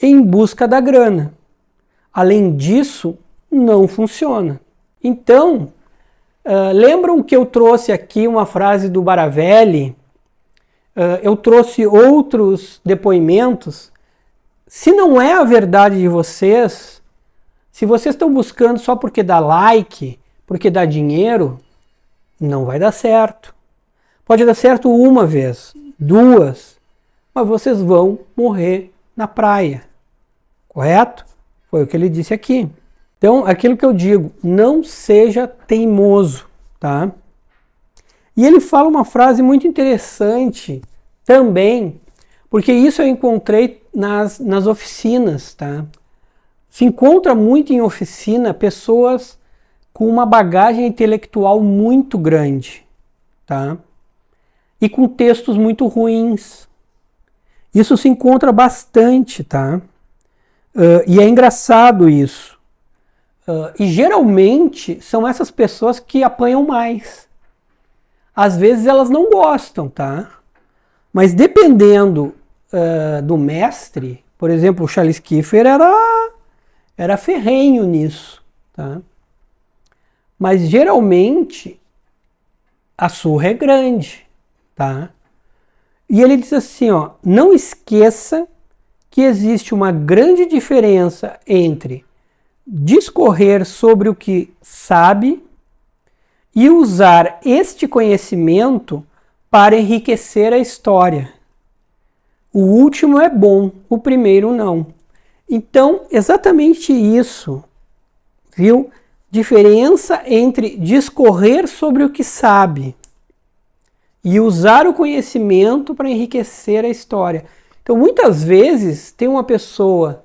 em busca da grana. Além disso, não funciona. Então, lembram que eu trouxe aqui uma frase do Baravelli? Eu trouxe outros depoimentos. Se não é a verdade de vocês, se vocês estão buscando só porque dá like, porque dá dinheiro, não vai dar certo. Pode dar certo uma vez, 2, mas vocês vão morrer na praia. Correto? Foi o que ele disse aqui. Então, aquilo que eu digo, não seja teimoso, tá? E ele fala uma frase muito interessante também, porque isso eu encontrei nas oficinas, tá? Se encontra muito em oficina pessoas com uma bagagem intelectual muito grande, tá? E com textos muito ruins. Isso se encontra bastante, tá? E é engraçado isso. E geralmente são essas pessoas que apanham mais. Às vezes elas não gostam, tá? Mas dependendo do mestre, por exemplo, o Charles Kiefer era ferrenho nisso, tá? Mas geralmente a surra é grande, tá? E ele diz assim, ó, não esqueça que existe uma grande diferença entre discorrer sobre o que sabe e usar este conhecimento para enriquecer a história. O último é bom, o primeiro não. Então, exatamente isso, viu? Diferença entre discorrer sobre o que sabe e usar o conhecimento para enriquecer a história. Então, muitas vezes, tem uma pessoa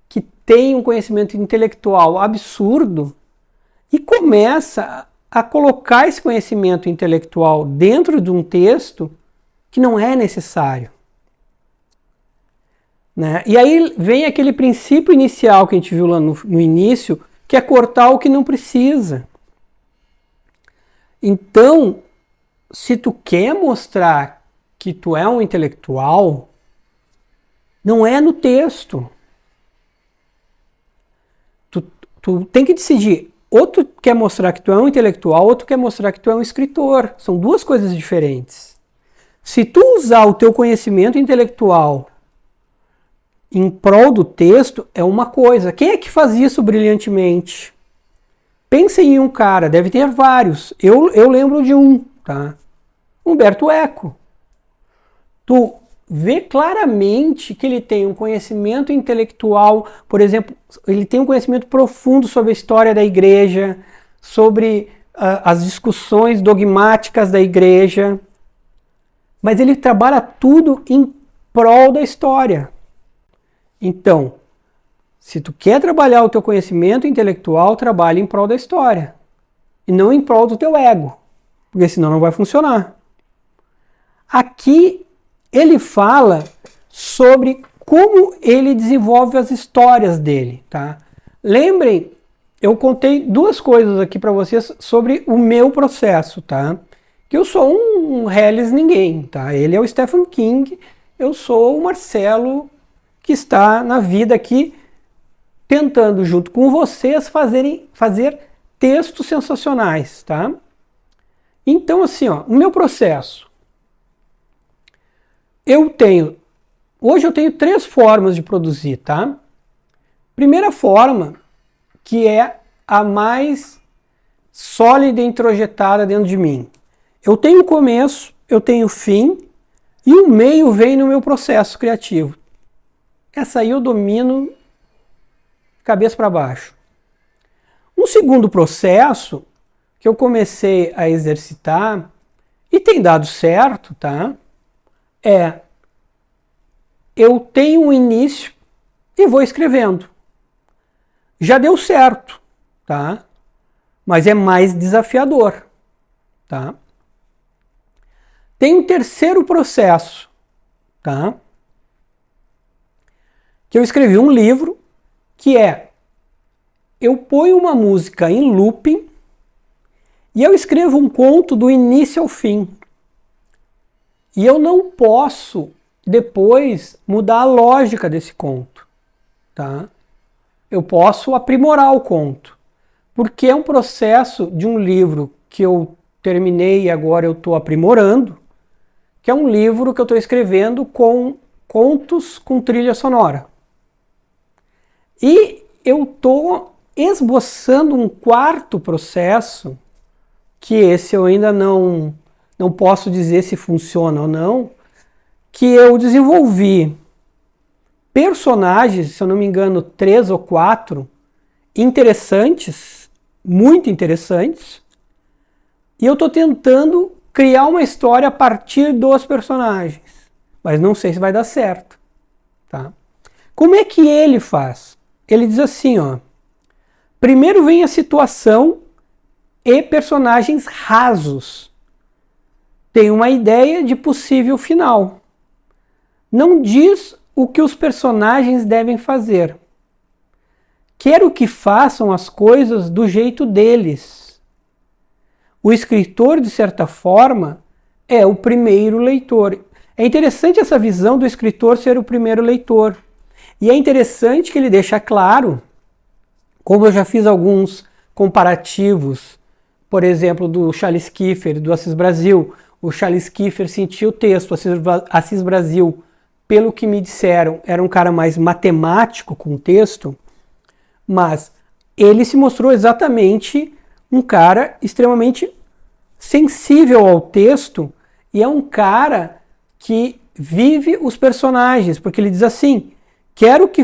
que tem um conhecimento intelectual absurdo e começa a colocar esse conhecimento intelectual dentro de um texto que não é necessário. Né? E aí vem aquele princípio inicial que a gente viu lá no início, que é cortar o que não precisa. Então, se tu quer mostrar que tu é um intelectual, não é no texto. Tu tem que decidir, ou tu quer mostrar que tu é um intelectual, ou tu quer mostrar que tu é um escritor. São duas coisas diferentes. Se tu usar o teu conhecimento intelectual em prol do texto, é uma coisa. Quem é que faz isso brilhantemente? Pensa em um cara, deve ter vários. Eu lembro de um, tá? Humberto Eco. Tu vê claramente que ele tem um conhecimento intelectual, por exemplo, ele tem um conhecimento profundo sobre a história da igreja, sobre as discussões dogmáticas da igreja, mas ele trabalha tudo em prol da história. Então, se tu quer trabalhar o teu conhecimento intelectual, trabalhe em prol da história, e não em prol do teu ego, porque senão não vai funcionar. Aqui ele fala sobre como ele desenvolve as histórias dele, tá? Lembrem, eu contei duas coisas aqui para vocês sobre o meu processo, tá? Que eu sou um reles ninguém, tá? Ele é o Stephen King, eu sou o Marcelo que está na vida aqui tentando junto com vocês fazer textos sensacionais, tá? Então assim, ó, o meu processo. Hoje eu tenho 3 formas de produzir, tá? Primeira forma, que é a mais sólida e introjetada dentro de mim. Eu tenho o começo, eu tenho o fim, e o meio vem no meu processo criativo. Essa aí eu domino cabeça para baixo. Um segundo processo, que eu comecei a exercitar, e tem dado certo, tá? Eu tenho um início e vou escrevendo. Já deu certo, tá? Mas é mais desafiador, tá? Tem um terceiro processo, tá? Que eu escrevi um livro que eu ponho uma música em looping e eu escrevo um conto do início ao fim. E eu não posso depois mudar a lógica desse conto, tá? Eu posso aprimorar o conto, porque é um processo de um livro que eu terminei e agora eu estou aprimorando, que é um livro que eu estou escrevendo com contos com trilha sonora. E eu estou esboçando um quarto processo, que esse eu ainda não posso dizer se funciona ou não, que eu desenvolvi personagens, se eu não me engano, 3 ou 4, interessantes, muito interessantes, e eu estou tentando criar uma história a partir dos personagens, mas não sei se vai dar certo, tá? Como é que ele faz? Ele diz assim, ó, primeiro vem a situação e personagens rasos. Tem uma ideia de possível final. Não diz o que os personagens devem fazer. Quero que façam as coisas do jeito deles. O escritor, de certa forma, é o primeiro leitor. É interessante essa visão do escritor ser o primeiro leitor. E é interessante que ele deixa claro, como eu já fiz alguns comparativos, por exemplo, do Charles Kiefer, do Assis Brasil. O Charles Kiefer sentiu o texto, Assis Brasil, pelo que me disseram, era um cara mais matemático com o texto, mas ele se mostrou exatamente um cara extremamente sensível ao texto e é um cara que vive os personagens, porque ele diz assim, quero que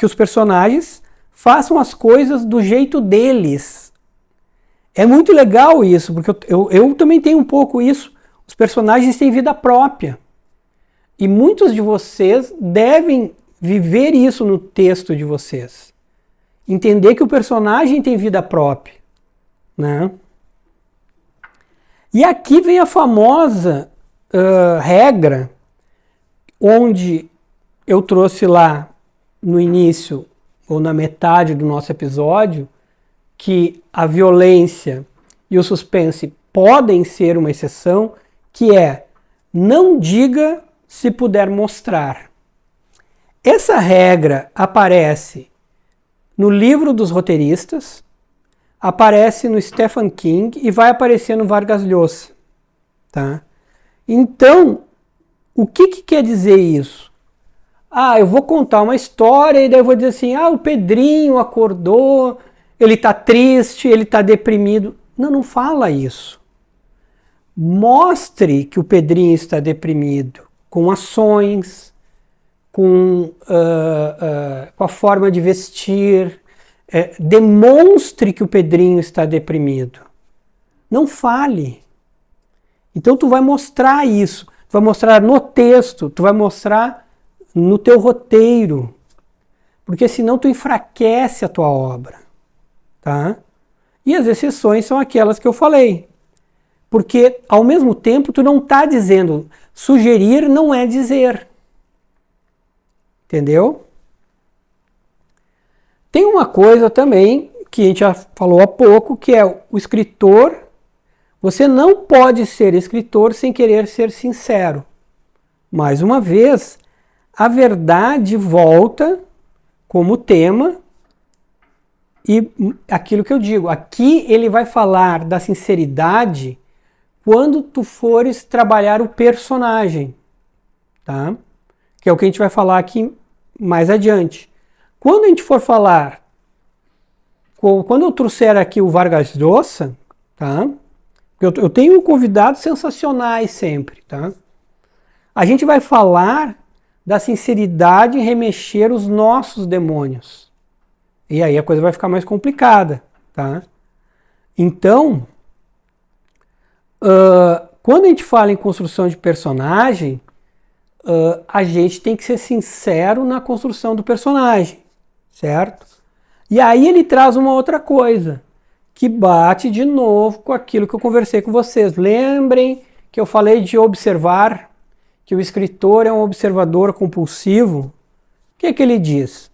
os personagens façam as coisas do jeito deles. É muito legal isso, porque eu também tenho um pouco isso. Os personagens têm vida própria. E muitos de vocês devem viver isso no texto de vocês. Entender que o personagem tem vida própria, né? E aqui vem a famosa regra, onde eu trouxe lá no início, ou na metade do nosso episódio, que a violência e o suspense podem ser uma exceção, que é, não diga se puder mostrar. Essa regra aparece no livro dos roteiristas, aparece no Stephen King e vai aparecer no Vargas Llosa, tá? Então, o que quer dizer isso? Ah, eu vou contar uma história e daí eu vou dizer assim, o Pedrinho acordou, ele está triste, ele está deprimido. Não, não fala isso. Mostre que o Pedrinho está deprimido com ações, com a forma de vestir. Demonstre que o Pedrinho está deprimido. Não fale. Então tu vai mostrar isso. Tu vai mostrar no texto, tu vai mostrar no teu roteiro. Porque senão tu enfraquece a tua obra. Tá? E as exceções são aquelas que eu falei. Porque, ao mesmo tempo, tu não está dizendo. Sugerir não é dizer. Entendeu? Tem uma coisa também, que a gente já falou há pouco, que é o escritor. Você não pode ser escritor sem querer ser sincero. Mais uma vez, a verdade volta como tema. E aquilo que eu digo, aqui ele vai falar da sinceridade quando tu fores trabalhar o personagem, tá? Que é o que a gente vai falar aqui mais adiante. Quando a gente for falar, quando eu trouxer aqui o Vargas Llosa, tá? Eu tenho convidados sensacionais sempre, tá? A gente vai falar da sinceridade em remexer os nossos demônios. E aí a coisa vai ficar mais complicada, tá? Então, quando a gente fala em construção de personagem, a gente tem que ser sincero na construção do personagem, certo? E aí ele traz uma outra coisa, que bate de novo com aquilo que eu conversei com vocês. Lembrem que eu falei de observar, que o escritor é um observador compulsivo. O que é que ele diz?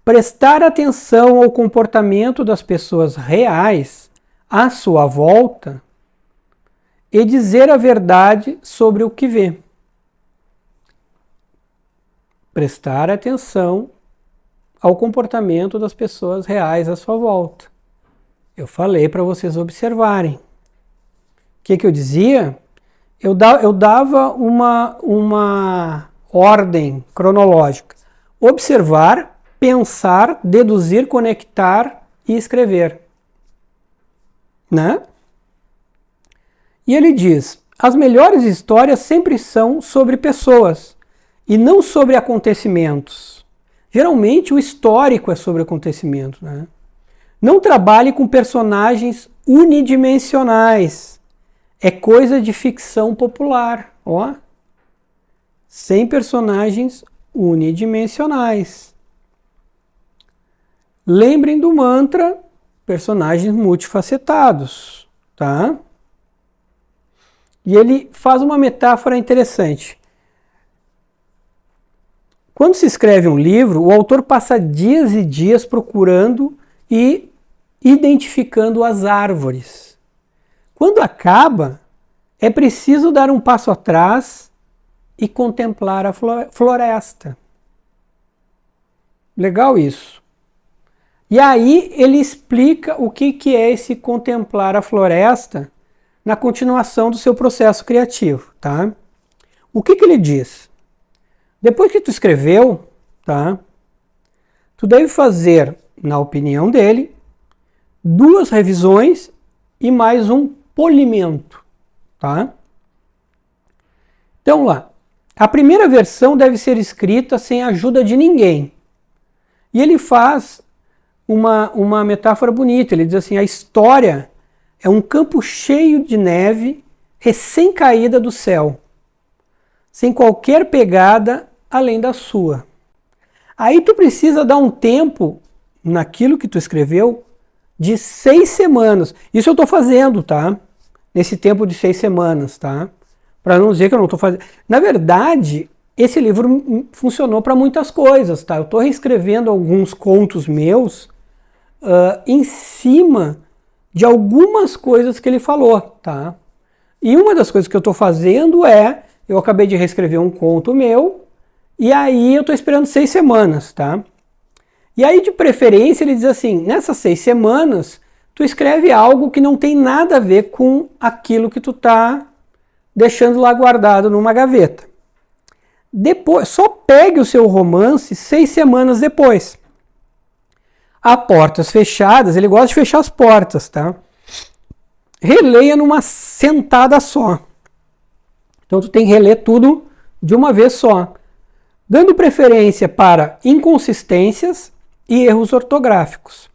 Prestar atenção ao comportamento das pessoas reais à sua volta e dizer a verdade sobre o que vê. Prestar atenção ao comportamento das pessoas reais à sua volta. Eu falei para vocês observarem. O que eu dizia? Eu dava uma ordem cronológica. Observar, pensar, deduzir, conectar e escrever. Né? E ele diz, as melhores histórias sempre são sobre pessoas e não sobre acontecimentos. Geralmente o histórico é sobre acontecimentos. Né? Não trabalhe com personagens unidimensionais. É coisa de ficção popular. Ó. Sem personagens unidimensionais. Lembrem do mantra, personagens multifacetados, tá? E ele faz uma metáfora interessante. Quando se escreve um livro, o autor passa dias e dias procurando e identificando as árvores. Quando acaba, é preciso dar um passo atrás e contemplar a floresta. Legal isso. E aí ele explica o que é esse contemplar a floresta na continuação do seu processo criativo, tá? O que ele diz? Depois que tu escreveu, tá? Tu deve fazer, na opinião dele, 2 revisões e mais um polimento, tá? Então lá, a primeira versão deve ser escrita sem a ajuda de ninguém. E ele faz uma metáfora bonita. Ele diz assim, a história é um campo cheio de neve recém-caída do céu, sem qualquer pegada além da sua. Aí tu precisa dar um tempo naquilo que tu escreveu de 6 semanas. Isso eu estou fazendo, tá? Nesse tempo de 6 semanas, tá? Para não dizer que eu não estou fazendo. Na verdade, esse livro funcionou para muitas coisas, tá? Eu estou reescrevendo alguns contos meus em cima de algumas coisas que ele falou, tá? E uma das coisas que eu estou fazendo é, eu acabei de reescrever um conto meu, e aí eu estou esperando 6 semanas, tá? E aí, de preferência, ele diz assim, nessas 6 semanas, tu escreve algo que não tem nada a ver com aquilo que tu tá deixando lá guardado numa gaveta. Depois, só pegue o seu romance 6 semanas depois. A portas fechadas, ele gosta de fechar as portas, tá? Releia numa sentada só. Então tu tem que reler tudo de uma vez só, dando preferência para inconsistências e erros ortográficos.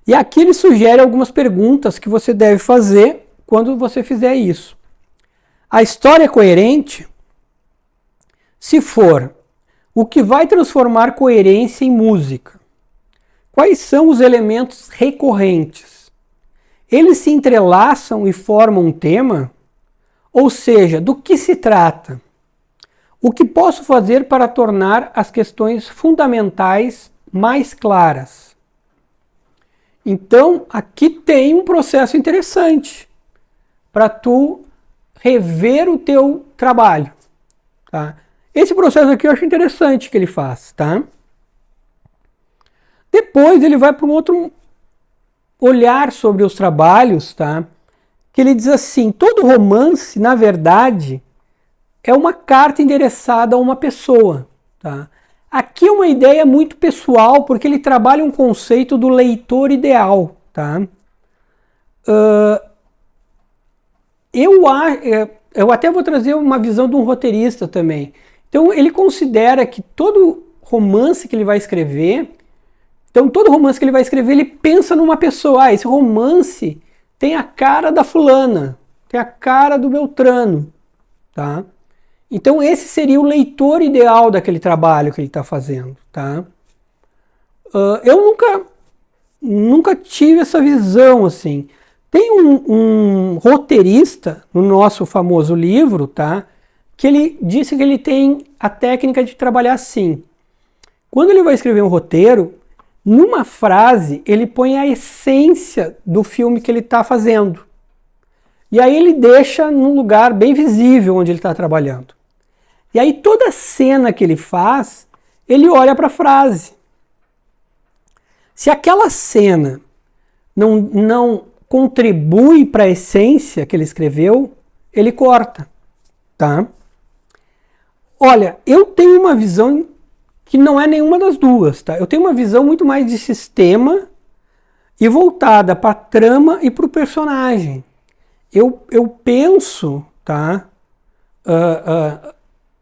E aqui ele sugere algumas perguntas que você deve fazer quando você fizer isso. A história é coerente? Se for, o que vai transformar coerência em música? Quais são os elementos recorrentes? Eles se entrelaçam e formam um tema? Ou seja, do que se trata? O que posso fazer para tornar as questões fundamentais mais claras? Então, aqui tem um processo interessante para tu rever o teu trabalho, tá? Esse processo aqui eu acho interessante que ele faz, tá? Depois ele vai para um outro olhar sobre os trabalhos, tá? Que ele diz assim, todo romance, na verdade, é uma carta endereçada a uma pessoa, tá? Aqui é uma ideia muito pessoal, porque ele trabalha um conceito do leitor ideal, tá? Eu até vou trazer uma visão de um roteirista também. Então ele considera que todo romance que ele vai escrever, ele pensa numa pessoa. Ah, esse romance tem a cara da fulana, tem a cara do Beltrano, tá? Então esse seria o leitor ideal daquele trabalho que ele está fazendo, tá? Eu nunca tive essa visão assim. Tem um roteirista no nosso famoso livro, tá? Que ele disse que ele tem a técnica de trabalhar assim. Quando ele vai escrever um roteiro, numa frase ele põe a essência do filme que ele está fazendo. E aí ele deixa num lugar bem visível onde ele está trabalhando. E aí toda cena que ele faz, ele olha para a frase. Se aquela cena não contribui para a essência que ele escreveu, ele corta, tá? Olha, eu tenho uma visão que não é nenhuma das duas, tá? Eu tenho uma visão muito mais de sistema e voltada para a trama e para o personagem. Eu penso, tá?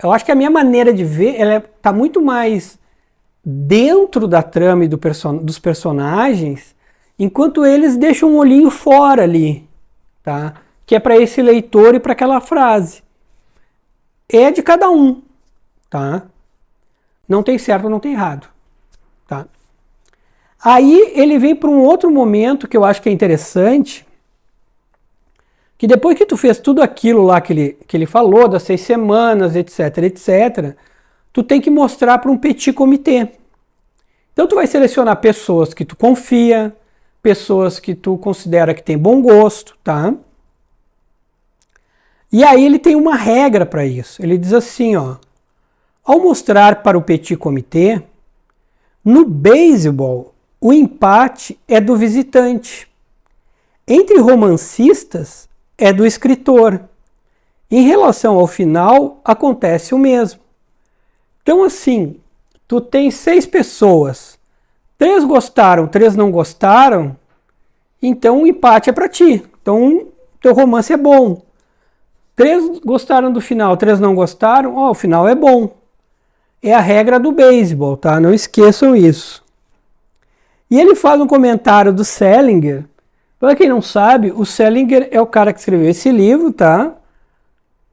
Eu acho que a minha maneira de ver, ela está muito mais dentro da trama e dos personagens, enquanto eles deixam um olhinho fora ali, tá? Que é para esse leitor e para aquela frase. É de cada um, tá? Não tem certo, não tem errado, tá? Aí ele vem para um outro momento que eu acho que é interessante, que depois que tu fez tudo aquilo lá que ele falou, das 6 semanas, etc, etc, tu tem que mostrar para um petit comité. Então tu vai selecionar pessoas que tu confia, pessoas que tu considera que tem bom gosto, tá? E aí ele tem uma regra para isso. Ele diz assim, ó, ao mostrar para o petit comité, no beisebol, o empate é do visitante. Entre romancistas, é do escritor. Em relação ao final, acontece o mesmo. Então, assim, tu tem 6 pessoas, 3 gostaram, 3 não gostaram, então o empate é para ti. Então, teu romance é bom. 3 gostaram do final, 3 não gostaram, ó, o final é bom. É a regra do beisebol, tá? Não esqueçam isso. E ele faz um comentário do Salinger. Para quem não sabe, o Salinger é o cara que escreveu esse livro, tá?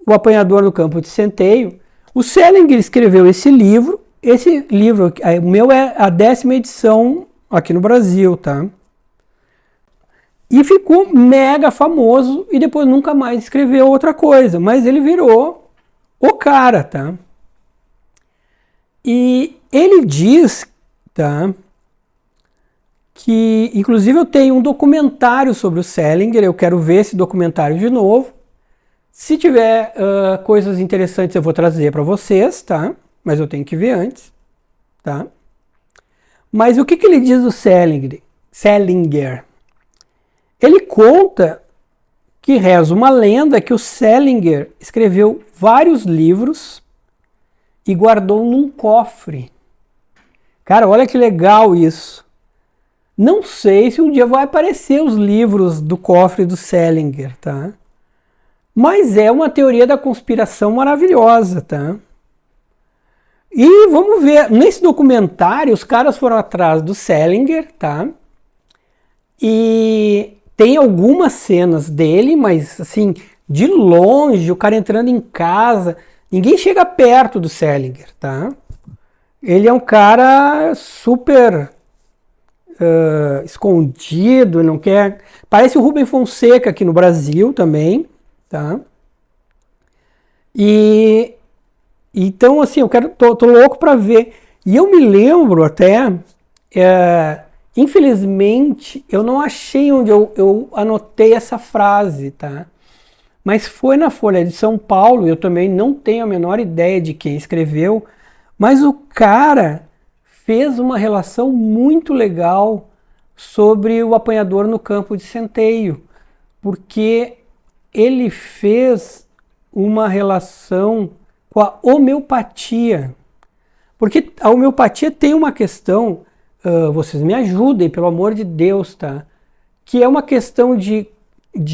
O Apanhador no Campo de Centeio. O Salinger escreveu esse livro. Esse livro, o meu é a 10ª edição aqui no Brasil, tá? E ficou mega famoso e depois nunca mais escreveu outra coisa. Mas ele virou o cara, tá? E ele diz, tá, que, inclusive eu tenho um documentário sobre o Salinger, eu quero ver esse documentário de novo. Se tiver coisas interessantes eu vou trazer para vocês, tá? Mas eu tenho que ver antes, tá? Mas o que ele diz do Salinger? Ele conta que reza uma lenda que o Salinger escreveu vários livros e guardou num cofre. Cara, olha que legal isso. Não sei se um dia vai aparecer os livros do cofre do Salinger, tá? Mas é uma teoria da conspiração maravilhosa, tá? E vamos ver, nesse documentário os caras foram atrás do Salinger, tá? E tem algumas cenas dele, mas assim, de longe, o cara entrando em casa, ninguém chega perto do Salinger, tá? Ele é um cara super escondido, não quer... Parece o Rubem Fonseca aqui no Brasil também, tá? E então, assim, tô louco para ver. E eu me lembro até, infelizmente, eu não achei onde eu anotei essa frase, tá? Mas foi na Folha de São Paulo, eu também não tenho a menor ideia de quem escreveu, mas o cara fez uma relação muito legal sobre o apanhador no campo de centeio, porque ele fez uma relação com a homeopatia. Porque a homeopatia tem uma questão, vocês me ajudem, pelo amor de Deus, tá? Que é uma questão de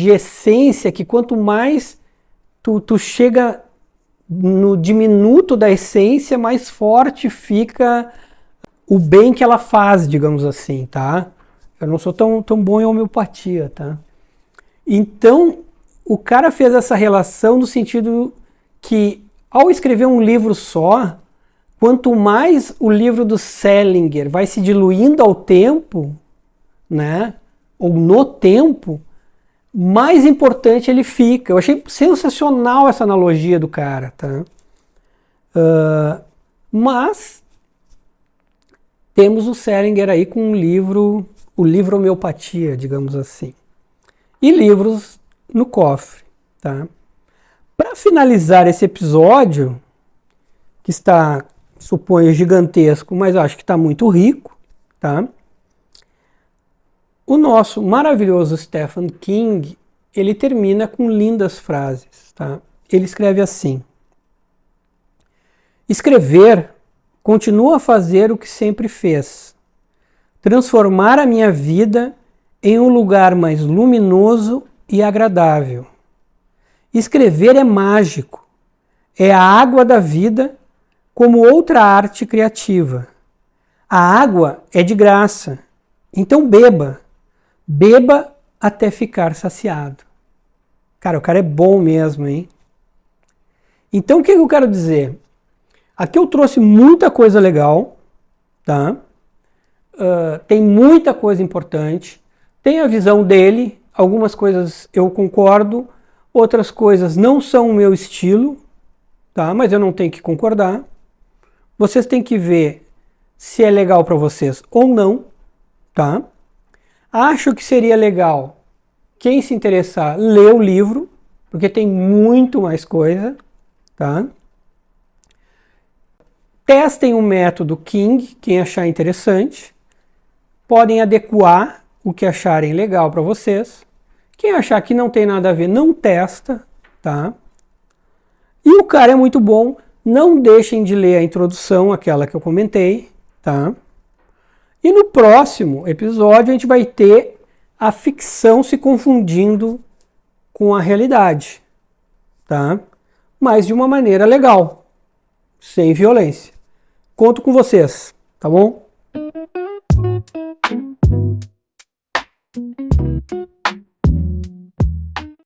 essência, que quanto mais tu chega no diminuto da essência, mais forte fica o bem que ela faz, digamos assim, tá? Eu não sou tão bom em homeopatia, tá? Então, o cara fez essa relação no sentido que, ao escrever um livro só, quanto mais o livro do Salinger vai se diluindo ao tempo, né? Ou no tempo, mais importante ele fica. Eu achei sensacional essa analogia do cara, tá? Mas temos o Salinger aí com o livro Homeopatia, digamos assim. E livros no cofre, tá? Para finalizar esse episódio, que está, suponho, gigantesco, mas acho que está muito rico, tá? O nosso maravilhoso Stephen King, ele termina com lindas frases, tá? Ele escreve assim: escrever continua a fazer o que sempre fez, transformar a minha vida em um lugar mais luminoso e agradável. Escrever é mágico, é a água da vida como outra arte criativa. A água é de graça, então beba até ficar saciado. Cara, o cara é bom mesmo, hein? Então o que eu quero dizer? Aqui eu trouxe muita coisa legal, tá? Tem muita coisa importante, tem a visão dele, algumas coisas eu concordo, outras coisas não são o meu estilo, tá? Mas eu não tenho que concordar. Vocês têm que ver se é legal para vocês ou não, tá? Acho que seria legal quem se interessar ler o livro, porque tem muito mais coisa, tá? Testem o método King, quem achar interessante. Podem adequar o que acharem legal para vocês. Quem achar que não tem nada a ver, não testa, tá? E o cara é muito bom. Não deixem de ler a introdução, aquela que eu comentei, tá? E no próximo episódio a gente vai ter a ficção se confundindo com a realidade, tá? Mas de uma maneira legal, sem violência. Conto com vocês, tá bom?